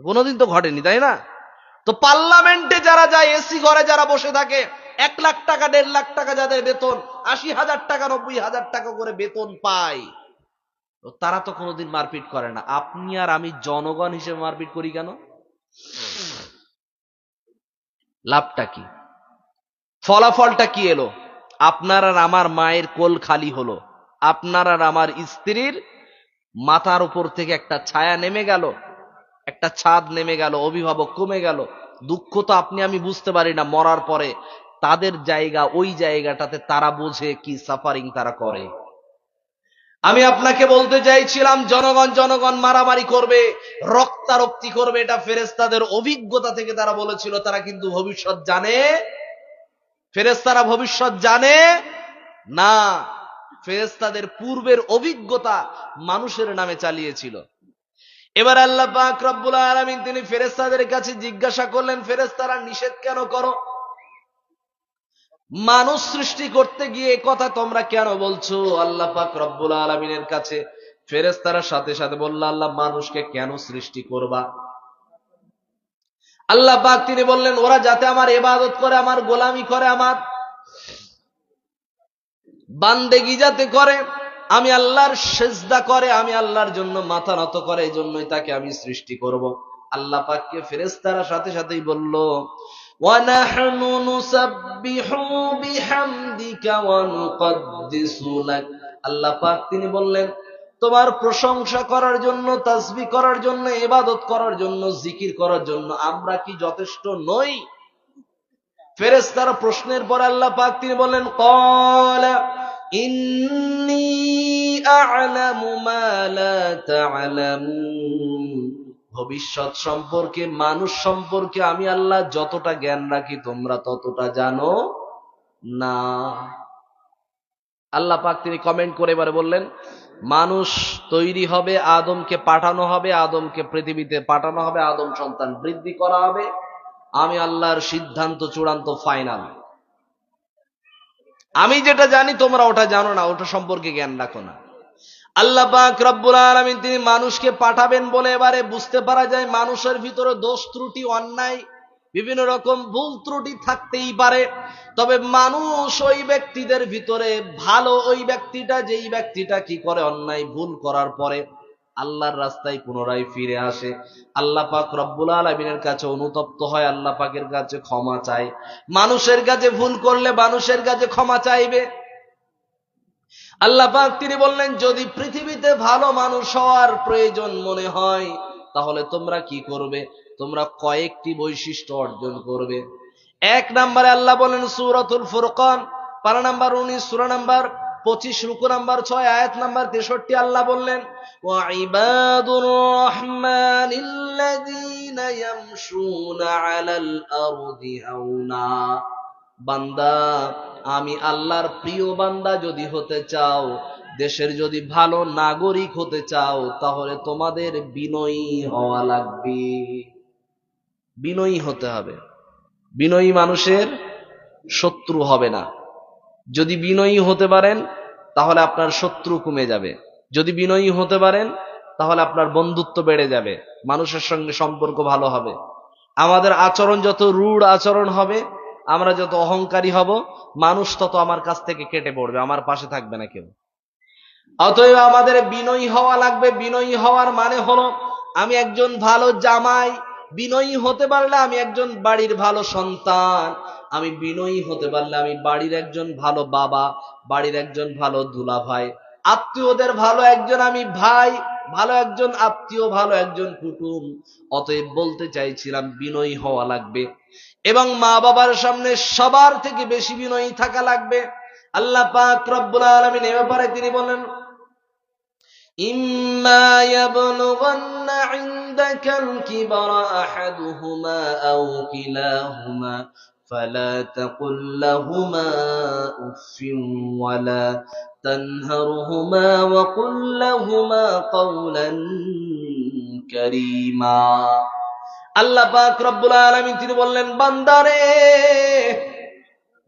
কোনদিন তো ঘটেনি, তাই না? তো পার্লামেন্টে যারা যায়, এসি ঘরে যারা বসে থাকে, 1 লাখ টাকা 1.5 লাখ টাকা যাদের বেতন, 80,000 টাকা 90,000 টাকা করে বেতন পায়, তো তারা তো কোনোদিন মারপিট করে না। আপনি আর আমি জনগণ হিসেবে মারপিট করি কেন? লাভটা কি? ফলাফলটা কি এলো? আপনার আর আমার মায়ের কোল খালি হলো, আপনার আর আমার স্ত্রীর মাথার উপর থেকে একটা ছায়া নেমে গেল, একটা ছাদ নেমে গেল, অভিভাবক কমে গেল। দুঃখ তো আপনি আমি বুঝতে পারি না, মরার পরে তাদের জায়গা, ওই জায়গাটাতে তারা বোঝে কি সাফারিং তারা করে। আমি আপনাকে বলতে চাইছিলাম জনগণ জনগণ মারামারি করবে, রক্তারক্তি করবে, এটা ফেরেশতাদের অভিজ্ঞতা থেকে তারা বলেছিল। তারা কিন্তু ভবিষ্যৎ জানে? ফেরেশতারা ভবিষ্যৎ জানে না, ফেরেশতাদের পূর্বের অভিজ্ঞতা মানুষের নামে চালিয়েছিল। এবার আল্লাহ পাক রব্বুল আলামিন তিনি ফেরেশতাদের কাছে জিজ্ঞাসা করলেন, ফেরেশতারা নিষেধ কেন করো? মানুষ সৃষ্টি করতে গিয়ে কথা তোমরা কেন বলছো? আল্লাহ পাক রব্বুল আলামিনের কাছে ফেরেশতারা সাথে সাথে বলল, আল্লাহ মানুষকে কেন সৃষ্টি করবা? আল্লাহ পাক তিনি বললেন, ওরা যাতে আমার ইবাদত করে, আমার গোলামি করে, আমার বান্দেগি যাতে করে, আমি আল্লাহর সিজদা করে, আমি আল্লাহর জন্য মাথা নত করে, এই জন্যই তাকে আমি সৃষ্টি করব। আল্লাহ পাককে ফেরেশতারা সাথে সাথেই বলল, ওয়ানাহনু নুসাব্বিহু বিহামদিকা ওয়া নুকদ্দিসু লাক। আল্লাহ পাক তিনি বললেন, তোমার প্রশংসা করার জন্য, তাসবিহ করার জন্য, ইবাদত করার জন্য, জিকির করার জন্য আমরা কি যথেষ্ট নই? ফেরেশতারা প্রশ্নের পর আল্লাহ পাক তিনি বললেন, ক্বালা ইন্নী আ'লামু মা লা তা'লামুন, ভবিষ্যৎ সম্পর্কে, মানুষ সম্পর্কে আমি আল্লাহ যতটা জ্ঞান রাখি তোমরা ততটা জানো না। আল্লাহ পাক তিনি কমেন্ট করে এবারে বললেন, মানুষ তৈরি হবে, আদমকে পাঠানো হবে, আদমকে পৃথিবীতে পাঠানো হবে, আদম সন্তান বৃদ্ধি করা হবে। আমি আল্লাহর সিদ্ধান্ত চূড়ান্ত, ফাইনাল। আমি যেটা জানি তোমরা ওটা জানো না, ওটা সম্পর্কে জ্ঞান রাখো না। আল্লাহ পাক রব্বুল আলামিন তিনি মানুষকে পাঠাবেন বলে এবারে বুঝতে পারা যায় মানুষের ভিতরে দোষ ত্রুটি, অন্যায়, বিভিন্ন রকম ভুল ত্রুটি থাকতেই পারে। তবে মানুষ ওই ব্যক্তিদের ভিতরে ভালো, ওই ব্যক্তিটা, যেই ব্যক্তিটা কি করে, অন্যায় ভুল করার পরে আল্লাহর রাস্তায় পুনরায় ফিরে আসে, আল্লাহ পাক রব্বুল আলামিনের কাছে অনুতপ্ত হয়, আল্লাহ পাকের কাছে ক্ষমা চায়। মানুষের কাছে ভুল করলে মানুষের কাছে ক্ষমা চাইবে। আল্লাহ পাক তিনি বললেন, যদি পৃথিবীতে ভালো মানুষ হওয়ার প্রয়োজন মনে হয় তাহলে তোমরা কি করবে? তোমরা কয়েকটি বৈশিষ্ট্য অর্জন করবে। এক নম্বরে আল্লাহ বলেন সূরাতুল ফুরকান, পারা নাম্বার 19, সূরা নাম্বার 25, রুকু নাম্বার 6, আয়াত নাম্বার 63, আল্লাহ বললেন, ওয়া ইবাদুর রাহমানিল্লাযীনা ইয়ামশুনা আলাল আরদি হাওনা। বান্দা, আমি আল্লাহর প্রিয় বান্দা যদি হতে চাও, দেশের যদি ভালো নাগরিক হতে চাও, তাহলে তোমাদের বিনয়ী হওয়া লাগবে। বিনয়ী হতে হবে। বিনয়ী মানুষের শত্রু হবে না। যদি বিনয়ী হতে পারেন তাহলে আপনার শত্রু কমে যাবে। যদি বিনয়ী হতে পারেন তাহলে আপনার বন্ধুত্ব বেড়ে যাবে, মানুষের সঙ্গে সম্পর্ক ভালো হবে। আমাদের আচরণ যত রূঢ় আচরণ হবে, আমরা যত অহংকারী হব, মানুষ তত আমার কাছ থেকে কেটে পড়বে, আমার পাশে থাকবে না কেউ। অতএব আমাদের বিনয়ী হওয়া লাগবে। বিনয়ী হওয়ার মানে হলো আমি একজন ভালো জামাই। বিনয়ী হতে পারলে আমি একজন বাড়ির ভালো সন্তান। আমি বিনয়ী হতে পারলে আমি বাড়ির একজন ভালো বাবা, বাড়ির একজন ভালো দুলাভাই, আত্মীয়দের ভালো একজন আমি ভাই, ভালো একজন আত্মীয়, ভালো একজন কুটুম। অতএব বলতে চাইছিলাম বিনয়ী হওয়া লাগবে এবং মা বাবার সামনে সবার থেকে বেশি বিনয়ী থাকা লাগবে। আল্লাহ পাক রব্বুল আলামিন এ ব্যাপারে তিনি বলেন, ইম্মা ইয়াবলুগান্না ইনদাকাল কিবারা আহাদুহুমা আও কিলাহুমা ফালা তাকুল লাহুমা উফফিন ওয়ালা তানহারহুমা ওয়া কুল লাহুমা কাওলান কারীমা। আল্লাহ পাক রব্বুল আলামিন তিনি বললেন, বান্দারে,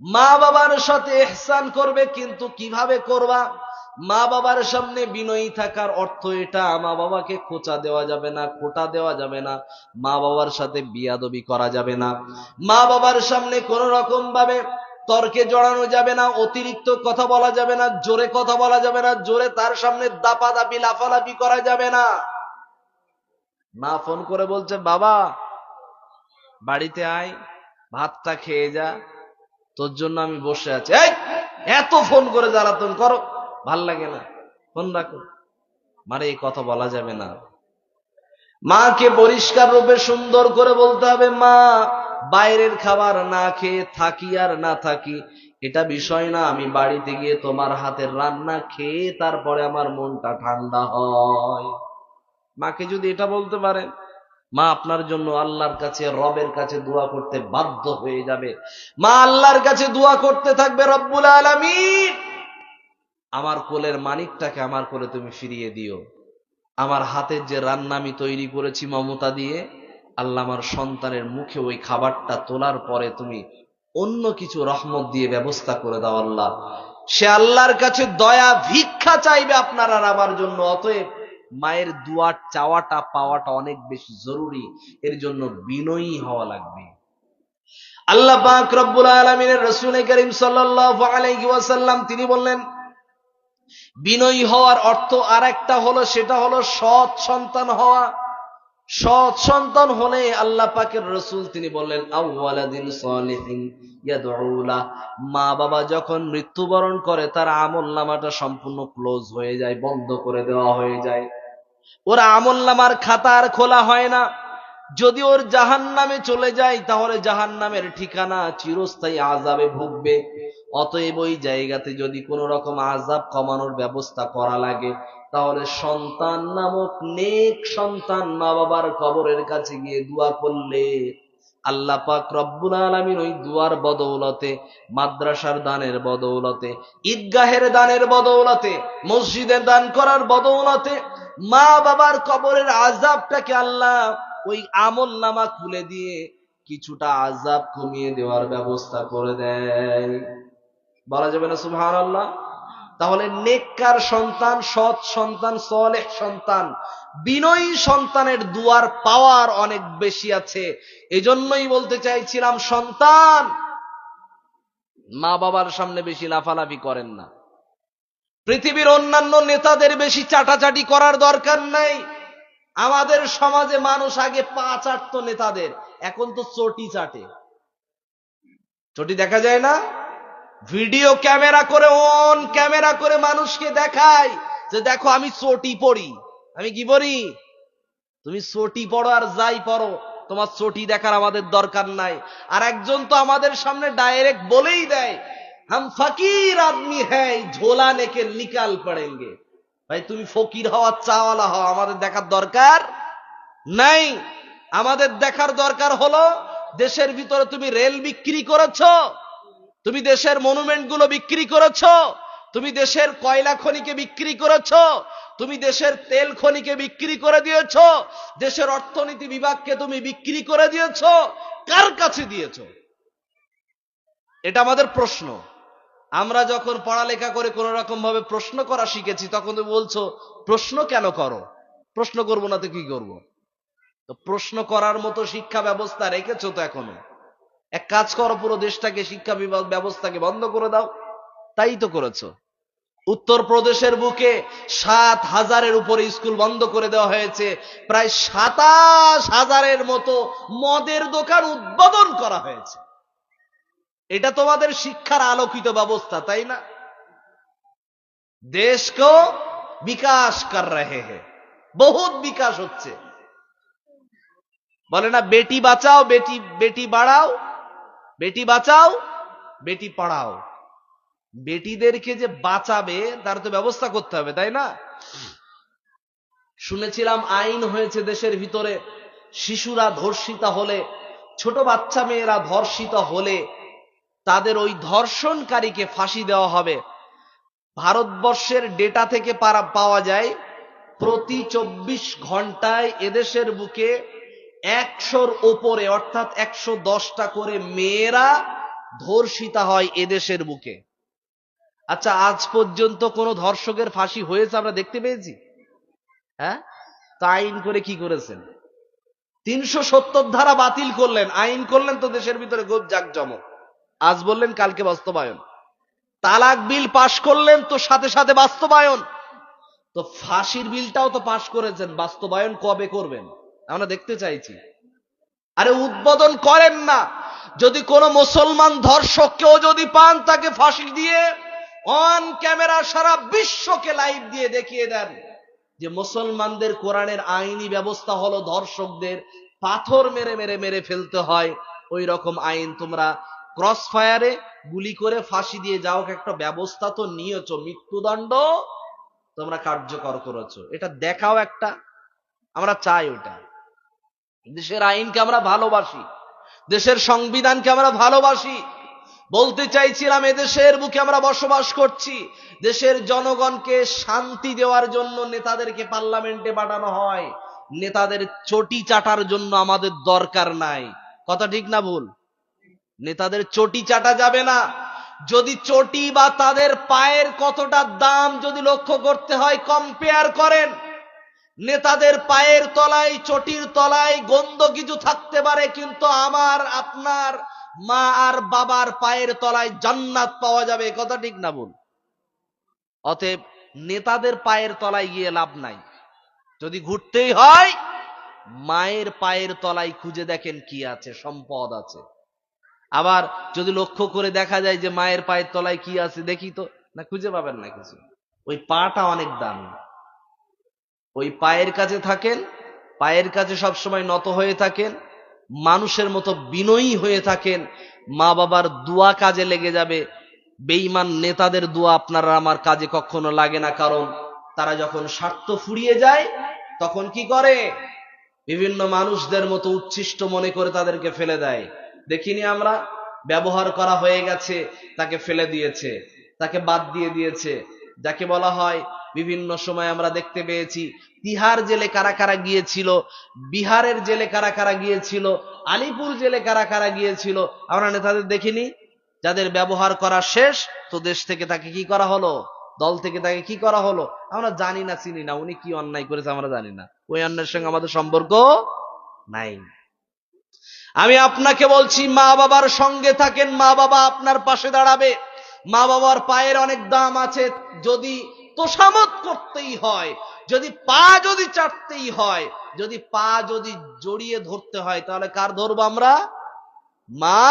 মা বাবার সাথে ইহসান করবে, কিন্তু কিভাবে করবা? মা বাবার সামনে বিনয়ী থাকার অর্থ এটা, মা বাবাকে খোঁচা দেওয়া যাবে না, খোঁটা দেওয়া যাবে না, মা বাবার সাথে বিয়াদবি করা যাবে না, মা বাবার সামনে কোন রকম ভাবে তর্কে জড়ানো যাবে না, অতিরিক্ত কথা বলা যাবে না, জোরে কথা বলা যাবে না, জোরে তার সামনে দাপাদাপি লাফালাফি করা যাবে না। মা ফোন করে বলছে, বাবা বাড়িতে আয়, ভাতটা খেয়ে যা, তোর জন্য আমি বসে আছি। এই, এত ফোন করে জ্বালাতন করো, ভাল লাগে না, ফোন রাখো। মানে এই কথা বলা যাবে না। মাকে পরিষ্কার রূপে সুন্দর করে বলতে হবে, মা বাইরের খাবার না খেয়ে থাকি আর না থাকি এটা বিষয় না, আমি বাড়িতে গিয়ে তোমার হাতের রান্না খেয়ে তারপরে আমার মনটা ঠান্ডা হয়। মাকে যদি এটা বলতে পারেন, মা আপনার জন্য আল্লাহর কাছে, রবের কাছে দোয়া করতে বাধ্য হয়ে যাবে। মা আল্লাহর কাছে দোয়া করতে থাকবে, রব্বুল আলামিন আমার কোলের মানিকটাকে আমার কোলে তুমি ফিরিয়ে দিও। আমার হাতের যে রান্না আমি তৈরি করেছি মমতা দিয়ে, আল্লাহ আমার সন্তানের মুখে ওই খাবারটা তোলার পরে তুমি অন্য কিছু রহমত দিয়ে ব্যবস্থা করে দাও আল্লাহ। সে আল্লাহর কাছে দয়া ভিক্ষা চাইবে আপনার আর আমার জন্য। অতএব মায়ের দুয়ার চাওয়াটা পাওয়াটা অনেক বেশি জরুরি, এর জন্য বিনয়ী হওয়া লাগবে। আল্লাহ পাক রব্বুল আলামিনের রাসূল করিম সাল্লাল্লাহু আলাইহি ওয়াসাল্লাম তিনি বললেন, বিনয়ী হওয়ার অর্থ আরেকটা হলো, সেটা হলো সৎ সন্তান হওয়া। সৎ সন্তান হলে আল্লাহ পাকের রাসূল তিনি বললেন, আওয়ালাদিন সালিহিন ইয়াদউ লা, মা বাবা যখন মৃত্যুবরণ করে তার আমলনামাটা সম্পূর্ণ ক্লোজ হয়ে যায়, বন্ধ করে দেওয়া হয়ে যায়। ওর আমলনামার খাতা আর খোলা হয় না। যদি ওর জাহান্নামে চলে যায় তাহলে জাহান্নামের ঠিকানা, চিরস্থায়ী আযাবে ভুগবে। অতএব ওই জায়গাতে যদি কোনো রকম আযাব কমানোর ব্যবস্থা করা লাগে, তাহলে সন্তান নামক নেক সন্তান মা বাবার কবরের কাছে গিয়ে দোয়া করলে আল্লাহ পাক রব্বুল আলামিন ওই দুয়ার বদৌলতে, মাদ্রাসার দানের বদৌলতে, ঈদগাহের দানের বদৌলতে, মসজিদের দান করার বদৌলতে মা বাবার কবরের আযাবটাকে আল্লাহ ওই আমল নামা খুলে দিয়ে কিছুটা আযাব কমিয়ে দেওয়ার ব্যবস্থা করে দেয়। বলা যাবে না সুবহানাল্লাহ? তাহলে নেককার সন্তান, সৎ সন্তান, সালেহ সন্তান, বিনয়ী সন্তানের দুয়ার পাওয়ার অনেক বেশি আছে। এজন্যই বলতে চাইছিলাম, সন্তান মা বাবার সামনে বেশি লাফালাফি করেন না। পৃথিবীর অন্যান্য নেতাদের বেশি চাটাচাটি করার দরকার নাই। আমাদের সমাজে মানুষ আগে পা চাটতো নেতাদের, এখন তো চটি চাটে। চটি দেখা যায় না? ভিডিও ক্যামেরা করে, অন ক্যামেরা করে মানুষকে দেখায় যে দেখো আমি চটি পড়ি। আমি কি পড়ি? তুমি চটি পড়ো আর যাই পড়ো, তোমার চটি দেখার আমাদের দরকার নাই। আর একজন তো আমাদের সামনে ডাইরেক্ট বলেই দেয়, হাম ফকির আদমি হ্যায়, ঝোলা নেকে নিকাল পড়েঙ্গে। ভাই তুমি ফকির হওয়ার চাওয়ালা হও, আমাদের দেখার দরকার নাই। আমাদের দেখার দরকার হলো দেশের ভিতরে তুমি রেল বিক্রি করেছো, তুমি দেশের মনুমেন্ট গুলো বিক্রি করেছো, তুমি দেশের কয়লা খনিকে বিক্রি করেছো, তুমি দেশের তেল খনিকে বিক্রি করে দিয়েছো, দেশের অর্থনীতি বিভাগকে তুমি বিক্রি করে দিয়েছো, কার কাছে দিয়েছো? এটা আমাদের প্রশ্ন। আমরা যখন পড়ালেখা করে কোন রকম ভাবে প্রশ্ন করা শিখেছি, তখন তুমি বলছো প্রশ্ন কেন করো? প্রশ্ন করবো না তো কি করব? তো প্রশ্ন করার মতো শিক্ষা ব্যবস্থা রেখেছো তো এখনো। এক কাজ করো, পুরো দেশটাকে শিক্ষা ব্যবস্থাকে বন্ধ করে দাও। তাই তো করেছো। উত্তরপ্রদেশের বুকে ৭,০০০-এর উপরে স্কুল বন্ধ করে দেওয়া হয়েছে। প্রায় ২৭,০০০-এর মতো মদের দোকান উদ্বোধন করা হয়েছে। এটা তোমাদের শিক্ষার আলোকিত ব্যবস্থা, তাই না? দেশকে বিকাশ কর রহে হ্যায়, বহুত বিকাশ হচ্ছে। বলে না বেটি বাঁচাও, বেটি বাড়াও, বেটি বাঁচাও, বেটি পড়াও। বেটিদেরকে যে বাঁচাবে তার তো ব্যবস্থা করতে হবে, তাই না? শুনেছিলাম আইন হয়েছে দেশের ভিতরে, শিশুরা ধর্ষিতা হলে, ছোট বাচ্চা মেয়েরা ধর্ষিত হলে তাদের ওই ধর্ষণকারীকে ফাঁসি দেওয়া হবে। ভারতবর্ষের ডেটা থেকে পাওয়া যায়, প্রতি ২৪ ঘন্টায় এদেশের বুকে ১০০-র ওপরে, অর্থাৎ ১১০টা করে মেয়েরা ধর্ষিতা হয় এদেশের বুকে। আচ্ছা, আজ পর্যন্ত কোন ধর্ষকের ফাঁসি হয়েছে আমরা দেখতে পেয়েছি? হ্যাঁ? তা আইন করে কি করেছেন? ৩৭০ ধারা বাতিল করলেন, আইন করলেন তো দেশের ভিতরে খুব জাঁকজমক। আজ বললেন কালকে বাস্তবায়ন। তালাক বিল পাশ করলেন তো সাথে সাথে বাস্তবায়ন। তো ফাঁসির বিলটাও তো পাশ করেছেন, বাস্তবায়ন কবে করবেন আমরা দেখতে চাইছি। আরে উদ্বোধন করেন না। যদি কোনো মুসলমান ধর্ষককেও যদি পান, তাকে ফাঁসি দিয়ে অন ক্যামেরা সারা বিশ্বকে লাইভ দিয়ে দেখিয়ে দেন যে মুসলমানদের কোরআনের আইনি ব্যবস্থা হলো ধর্ষকদের পাথর মেরে মেরে মেরে ফেলতে হয়। ওই রকম আইন তোমরা ক্রস ফায়ারে গুলি করে ফাঁসি দিয়ে যাও, একটা ব্যবস্থা তো নিয়েছো, মৃত্যুদণ্ড তোমরা কার্যকর করেছো, এটা দেখাও একটা। আমরা চাই ওটা। দেশের আইনকে আমরা ভালোবাসি, দেশের সংবিধানকে আমরা ভালোবাসি। বলতে চাইছিলাম, এদেশের বুকে আমরা বসবাস করছি, দেশের জনগণকে শান্তি দেওয়ার জন্য নেতাদেরকে পার্লামেন্টে পাঠানো হয়, নেতাদের চটি চাটার জন্য আমাদের দরকার নাই। কথা ঠিক না ভুল? নেতাদের চটি চাটা যাবে না। যদি চটি বা তাদের পায়ের কতটা দাম যদি লক্ষ্য করতে হয়, কম্পেয়ার করেন। নেতাদের পায়ের তলায়, চটির তলায় গন্ধ কিছু থাকতে পারে, কিন্তু আমার আপনার মা আর বাবার পায়ের তলায় জান্নাত পাওয়া যাবে। কথা ঠিক না ভুল? অতএব নেতাদের পায়ের তলায় গিয়ে লাভ নাই। যদি ঘুরতেই হয়, মায়ের পায়ের তলায় খুঁজে দেখেন কি আছে, সম্পদ আছে। আবার যদি লক্ষ্য করে দেখা যায় যে মায়ের পায়ের তলায় কি আছে, দেখি তো, না খুঁজে পাবেন না কিছু। ওই পাটা অনেক দাম। ওই পায়ের কাছে থাকেন, পায়ের কাছে সবসময় নত হয়ে থাকেন, মানুষের মতো বিনয়ী হয়ে থাকেন, মা বাবার দোয়া কাজে লেগে যাবে। বেঈমান নেতাদের দোয়া আপনার আমার কাজে কখনো লাগে না, কারণ তারা যখন স্বার্থ ফুরিয়ে যায় তখন কি করে, বিভিন্ন মানুষদের মতো উচ্ছিষ্ট মনে করে তাদেরকে ফেলে দেয়। দেখিনি আমরা, ব্যবহার করা হয়ে গেছে তাকে ফেলে দিয়েছে, তাকে বাদ দিয়ে দিয়েছে। যাকে বলা হয়, বিভিন্ন সময় আমরা দেখতে পেয়েছি তিহার জেলে কারা কারা গিয়েছিল, বিহারের জেলে কারা কারা গিয়েছিল, আলিপুর জেলে কারা কারা গিয়েছিল, আমরা নেতাদের দেখিনি। যাদের ব্যবহার করা শেষ, তো দেশ থেকে তাকে কি করা হলো, দল থেকে তাকে কি করা হলো, আমরা জানি না, চিনি না, উনি কি অন্যায় করেছে আমরা জানি না, ওই অন্যায়ের সঙ্গে আমাদের সম্পর্ক নাই। আমি আপনাকে বলছি, মা বাবার সঙ্গে থাকেন, মা বাবা আপনার পাশে দাঁড়াবে। মা বাবার পায়ের অনেক দাম আছে। যদি তোষামত করতেই হয়, যদি পা যদি চাটতেই হয়, যদি পা যদি জড়িয়ে ধরতে হয়, তাহলে কার ধরবো আমরা? মা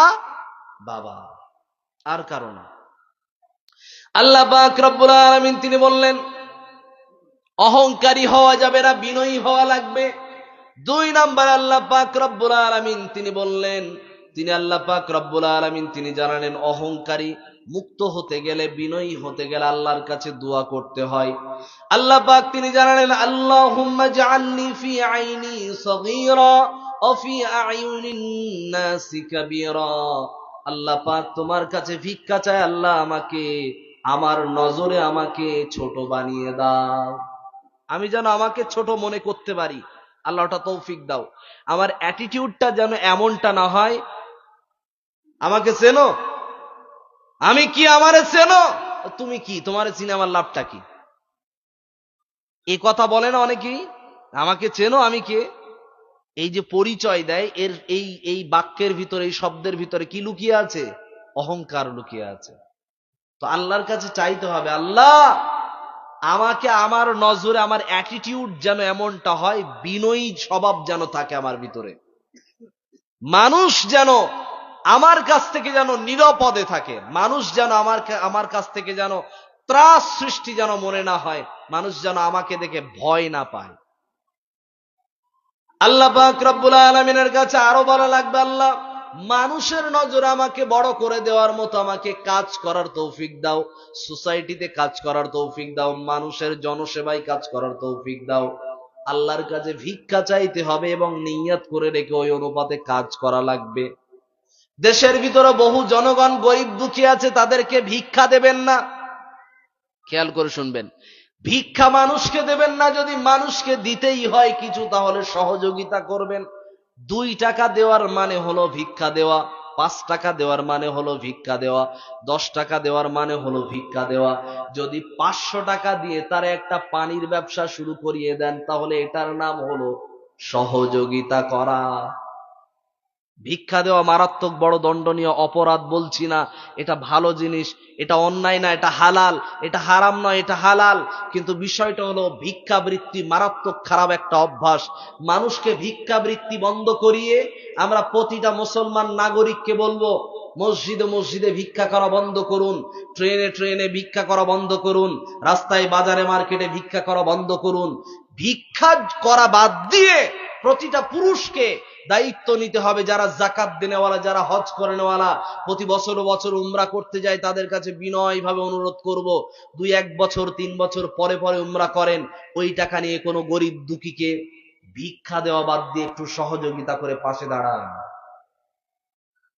বাবা, আর কারো না। আল্লাহ পাক রব্বুল আলামিন তিনি বললেন, অহংকারী হওয়া যাবে না, বিনয়ী হওয়া লাগবে। 2 নাম্বার আল্লাহ পাক রব্বুল আলামিন তিনি বললেন, আল্লাহ পাক রব্বুল আলামিন তিনি জানালেন, অহংকারী মুক্ত হতে গেলে, বিনয়ী হতে গেলে আল্লাহর কাছে দোয়া করতে হয়। আল্লাহ পাক তিনি জানালেন, আল্লাহুম্মা জাআলনি ফি আইনি সগীরা ওয়া ফি আয়ুনিন নাসি কাবীরা। আল্লাহ পাক তোমার কাছে ভিক্ষা চাই, আল্লাহ আমাকে, আমার নজরে আমাকে ছোট বানিয়ে দাও, আমি যেন আমাকে ছোট মনে করতে পারি, আল্লাহ ওটা তৌফিক দাও। আমার অ্যাটিটিউডটা যেন এমনটা না হয়, আমাকে চেনো, আমি কি আমারে চেনো, তুমি কি, তোমারে চিনে আমার লাভটা কি, এই কথা বলে না অনেকেই, আমাকে চেনো আমি কে। এই যে পরিচয় দেয়, এর এই বাক্যের ভিতরে, এই শব্দের ভিতরে কি লুকিয়ে আছে? অহংকার লুকিয়ে আছে। তো আল্লাহর কাছে চাইতে হবে, আল্লাহ আমাকে, আমার নজরে আমার অ্যাটিটিউড যেন এমনটা হয়, বিনয়ী স্বভাব যেন থাকে আমার ভিতরে, মানুষ যেন আমার কাছ থেকে যেন নিরাপদে থাকে, মানুষ যেন আমার কাছ থেকে যেন ত্রাস সৃষ্টি যেন মনে না হয়, মানুষ যেন আমাকে দেখে ভয় না পায়। আল্লাহ পাক রব্বুল আলামিনের কাছে আরো বলা লাগবে, আল্লাহ মানুষের নজরে আমাকে বড় করে দেওয়ার মতো আমাকে কাজ করার তৌফিক দাও, সোসাইটিতে কাজ করার তৌফিক দাও, মানুষের জনসেবায় কাজ করার তৌফিক দাও। আল্লাহর কাছে ভিক্ষা চাইতে হবে এবং নিয়ত করে রেখে ওই অনুপাতে কাজ করা লাগবে। দেশের ভিতরে বহু জনগণ গরিব দুঃখী আছে, তাদেরকে ভিক্ষা দেবেন না, খেয়াল করে শুনবেন, ভিক্ষা মানুষকে দেবেন না, যদি মানুষকে দিতেই হয় কিছু, তাহলে সহযোগিতা করবেন। 2 টাকা দেওয়ার মানে হলো ভিক্ষা দেওয়া, 5 টাকা দেওয়ার মানে হলো ভিক্ষা দেওয়া, 10 টাকা দেওয়ার মানে হলো ভিক্ষা দেওয়া। যদি 500 টাকা দিয়ে তার একটা পানির ব্যবসা শুরু করিয়ে দেন, তাহলে এটার নাম হলো সহযোগিতা করা। ভিক্ষা দেওয়া মারাত্মক বড় দণ্ডনীয় অপরাধ বলছি না, এটা ভালো জিনিস, এটা অন্যায় না, এটা হালাল, এটা হারাম নয়, এটা হালাল। কিন্তু বিষয়টা হলো ভিক্ষাবৃত্তি মারাত্মক খারাপ একটা অভ্যাস। মানুষকে ভিক্ষাবৃত্তি বন্ধ করিয়ে আমরা প্রতিটা মুসলমান নাগরিককে বলবো, মসজিদে মসজিদে ভিক্ষা করা বন্ধ করুন, ট্রেনে ট্রেনে ভিক্ষা করা বন্ধ করুন, রাস্তায় বাজারে মার্কেটে ভিক্ষা করা বন্ধ করুন। ভিক্ষা করা বাদ দিয়ে প্রতিটা পুরুষকে দায়িত্ব নিতে হবে, যারা যাকাত দেনেওয়ালা, যারা হজ করেনেওয়ালা, প্রতি বছর বছর উমরা করতে যায়, তাদের কাছে বিনয় ভাবে অনুরোধ করব, 2-1 বছর 3 বছর পরে পরে উমরা করেন, ওই টাকা নিয়ে কোনো গরিব দুঃখীকে ভিক্ষা দেওয়া বাদ দিয়ে একটু সহযোগিতা করে পাশে দাঁড়ান।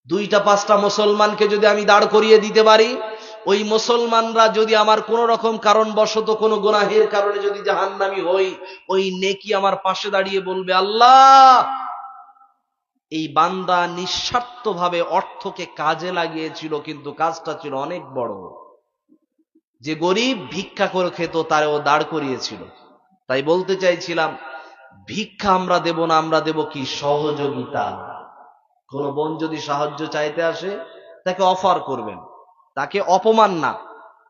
2টা 5টা মুসলমানকে যদি আমি দাঁড় করিয়ে দিতে পারি, ওই মুসলমানরা যদি আমার কোন রকম কারণবশত কোনো গুনাহের কারণে যদি জাহান্নামী হই, ওই নেকি আমার পাশে দাঁড়িয়ে বলবে, আল্লাহ এই বান্দা নিঃস্বার্থভাবে অর্থকে কাজে লাগিয়েছিল, কিন্তু কাজটা ছিল অনেক বড়। যে গরিব ভিক্ষা করে খেত, তারও দাঁড় করিয়েছিল। তাই বলতে চাইছিলাম, ভিক্ষা আমরা দেব না, আমরা দেব কি? সহযোগিতা। কোন বোন যদি সাহায্য চাইতে আসে, তাকে অফার করবেন, তাকে অপমান না,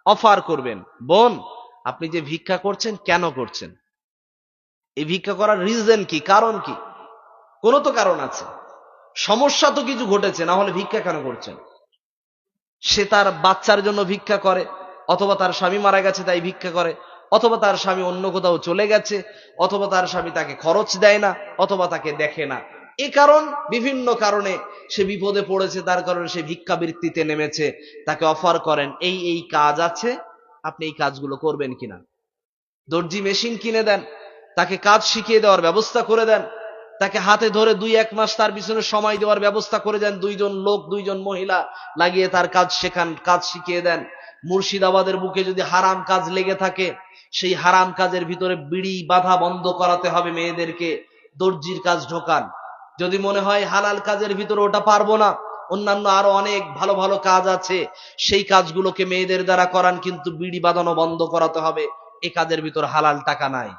অফার করবেন। বোন, আপনি যে ভিক্ষা করছেন, কেন করছেন? এই ভিক্ষা করার রিজন কি, কারণ কি? কোনো তো কারণ আছে, সমস্যা তো কিছু ঘটেছে, না হলে ভিক্ষা কেন করছেন? সে তার বাচ্চার জন্য ভিক্ষা করে, অথবা তার স্বামী মারা গেছে তাই ভিক্ষা করে, অথবা তার স্বামী অন্য কোথাও চলে গেছে, অথবা তার স্বামী তাকে খরচ দেয় না, অথবা তাকে দেখে না। এ কারণ বিভিন্ন কারণে সে বিপদে পড়েছে, তার কারণে সে ভিক্ষাবৃত্তিতে নেমেছে, তাকে অফার করেন এই এই কাজ আছে, আপনি এই কাজগুলো করবেন কিনা। দর্জি মেশিন কিনে দেন, তাকে কাজ শিখিয়ে দেওয়ার ব্যবস্থা করে দেন, তাকে হাতে ধরে 2-1 মাস তার পিছনে সময় দেওয়ার ব্যবস্থা করে দেন, 2জন লোক 2জন মহিলা লাগিয়ে তার কাজ শেখান, কাজ শিখিয়ে দেন। মুর্শিদাবাদের বুকে যদি হারাম কাজ লেগে থাকে, সেই হারাম কাজের ভিতরে বিড়ি বাধা বন্ধ করাতে হবে মেয়েদেরকে, দর্জির কাজ ঢোকান। যদি মনে হয় হালাল কাজের ভিতরে ওটা পারবো না, অন্যান্য আরো অনেক ভালো ভালো কাজ আছে, সেই কাজগুলোকে মেয়েদের দ্বারা করান, কিন্তু বিড়ি বাঁধানো বন্ধ করাতে হবে, এই কাজের ভিতর হালাল টাকা নাই।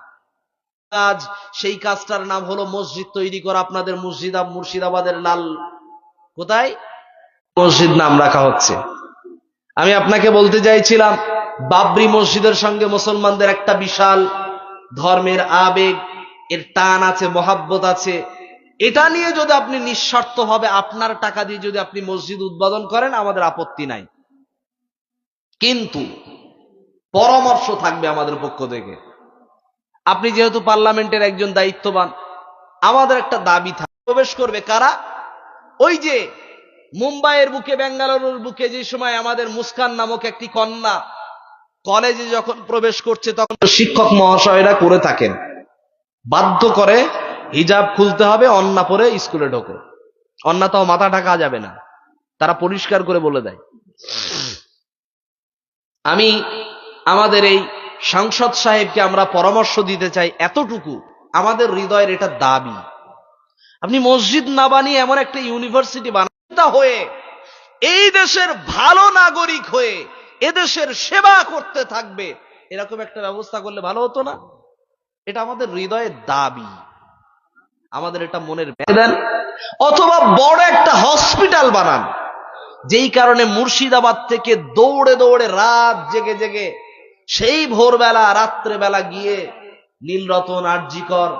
কাজ, সেই কাজটার নাম হলো মসজিদ তৈরি করা। আপনাদের মুর্শিদাবাদের লাল কোথায় মসজিদ নাম রাখা হচ্ছে। আমি আপনাকে বলতে চাইছিলাম, বাবরি মসজিদের সঙ্গে মুসলমানদের একটা বিশাল ধর্মের আবেগ, এর টান আছে, মহাব্বত আছে। এটা নিয়ে যদি আপনি নিঃস্বার্থভাবে আপনার টাকা দিয়ে যদি আপনি মসজিদ উদ্বোধন করেন, আমাদের আপত্তি নাই, কিন্তু পরামর্শ থাকবে আমাদের পক্ষ থেকে। আপনি যেহেতু পার্লামেন্টের একজন দায়িত্ববান, আমাদের একটা দাবি থাকে, প্রবেশ করবে কারা? ওই যে মুম্বাইয়ের বুকে, বেঙ্গালুরুর বুকে যে সময় আমাদের মুস্কান নামক একটি কন্যা কলেজে যখন প্রবেশ করছে, তখন শিক্ষক মহাশয়রা করে থাকেন, বাধ্য করে হিজাব খুলতে হবে, অন্না পরে স্কুলে ঢোকো, অন্যথাও মাথা ঢাকা যাবে না, তারা পরিষ্কার করে বলে দেয়। আমি আমাদের এই সাংসদ সাহেবকে আমরা পরামর্শ দিতে চাই, এতটুকু আমাদের হৃদয়ের এটা দাবি, আপনি মসজিদ না বানিয়ে এমন একটা ইউনিভার্সিটি বানাতে হয়ে এই দেশের ভালো নাগরিক হয়ে এদেশের সেবা করতে থাকবে, এরকম একটা ব্যবস্থা করলে ভালো হতো না? এটা আমাদের হৃদয়ের দাবি, আমাদের এটা মনের দেন। অথবা বড় একটা হসপিটাল বানান, যেই কারণে মুর্শিদাবাদ থেকে দৌড়ে দৌড়ে রাত জেগে জেগে সেই ভোরবেলা রাত্রেবেলা গিয়ে নীলরতন, আরজিকর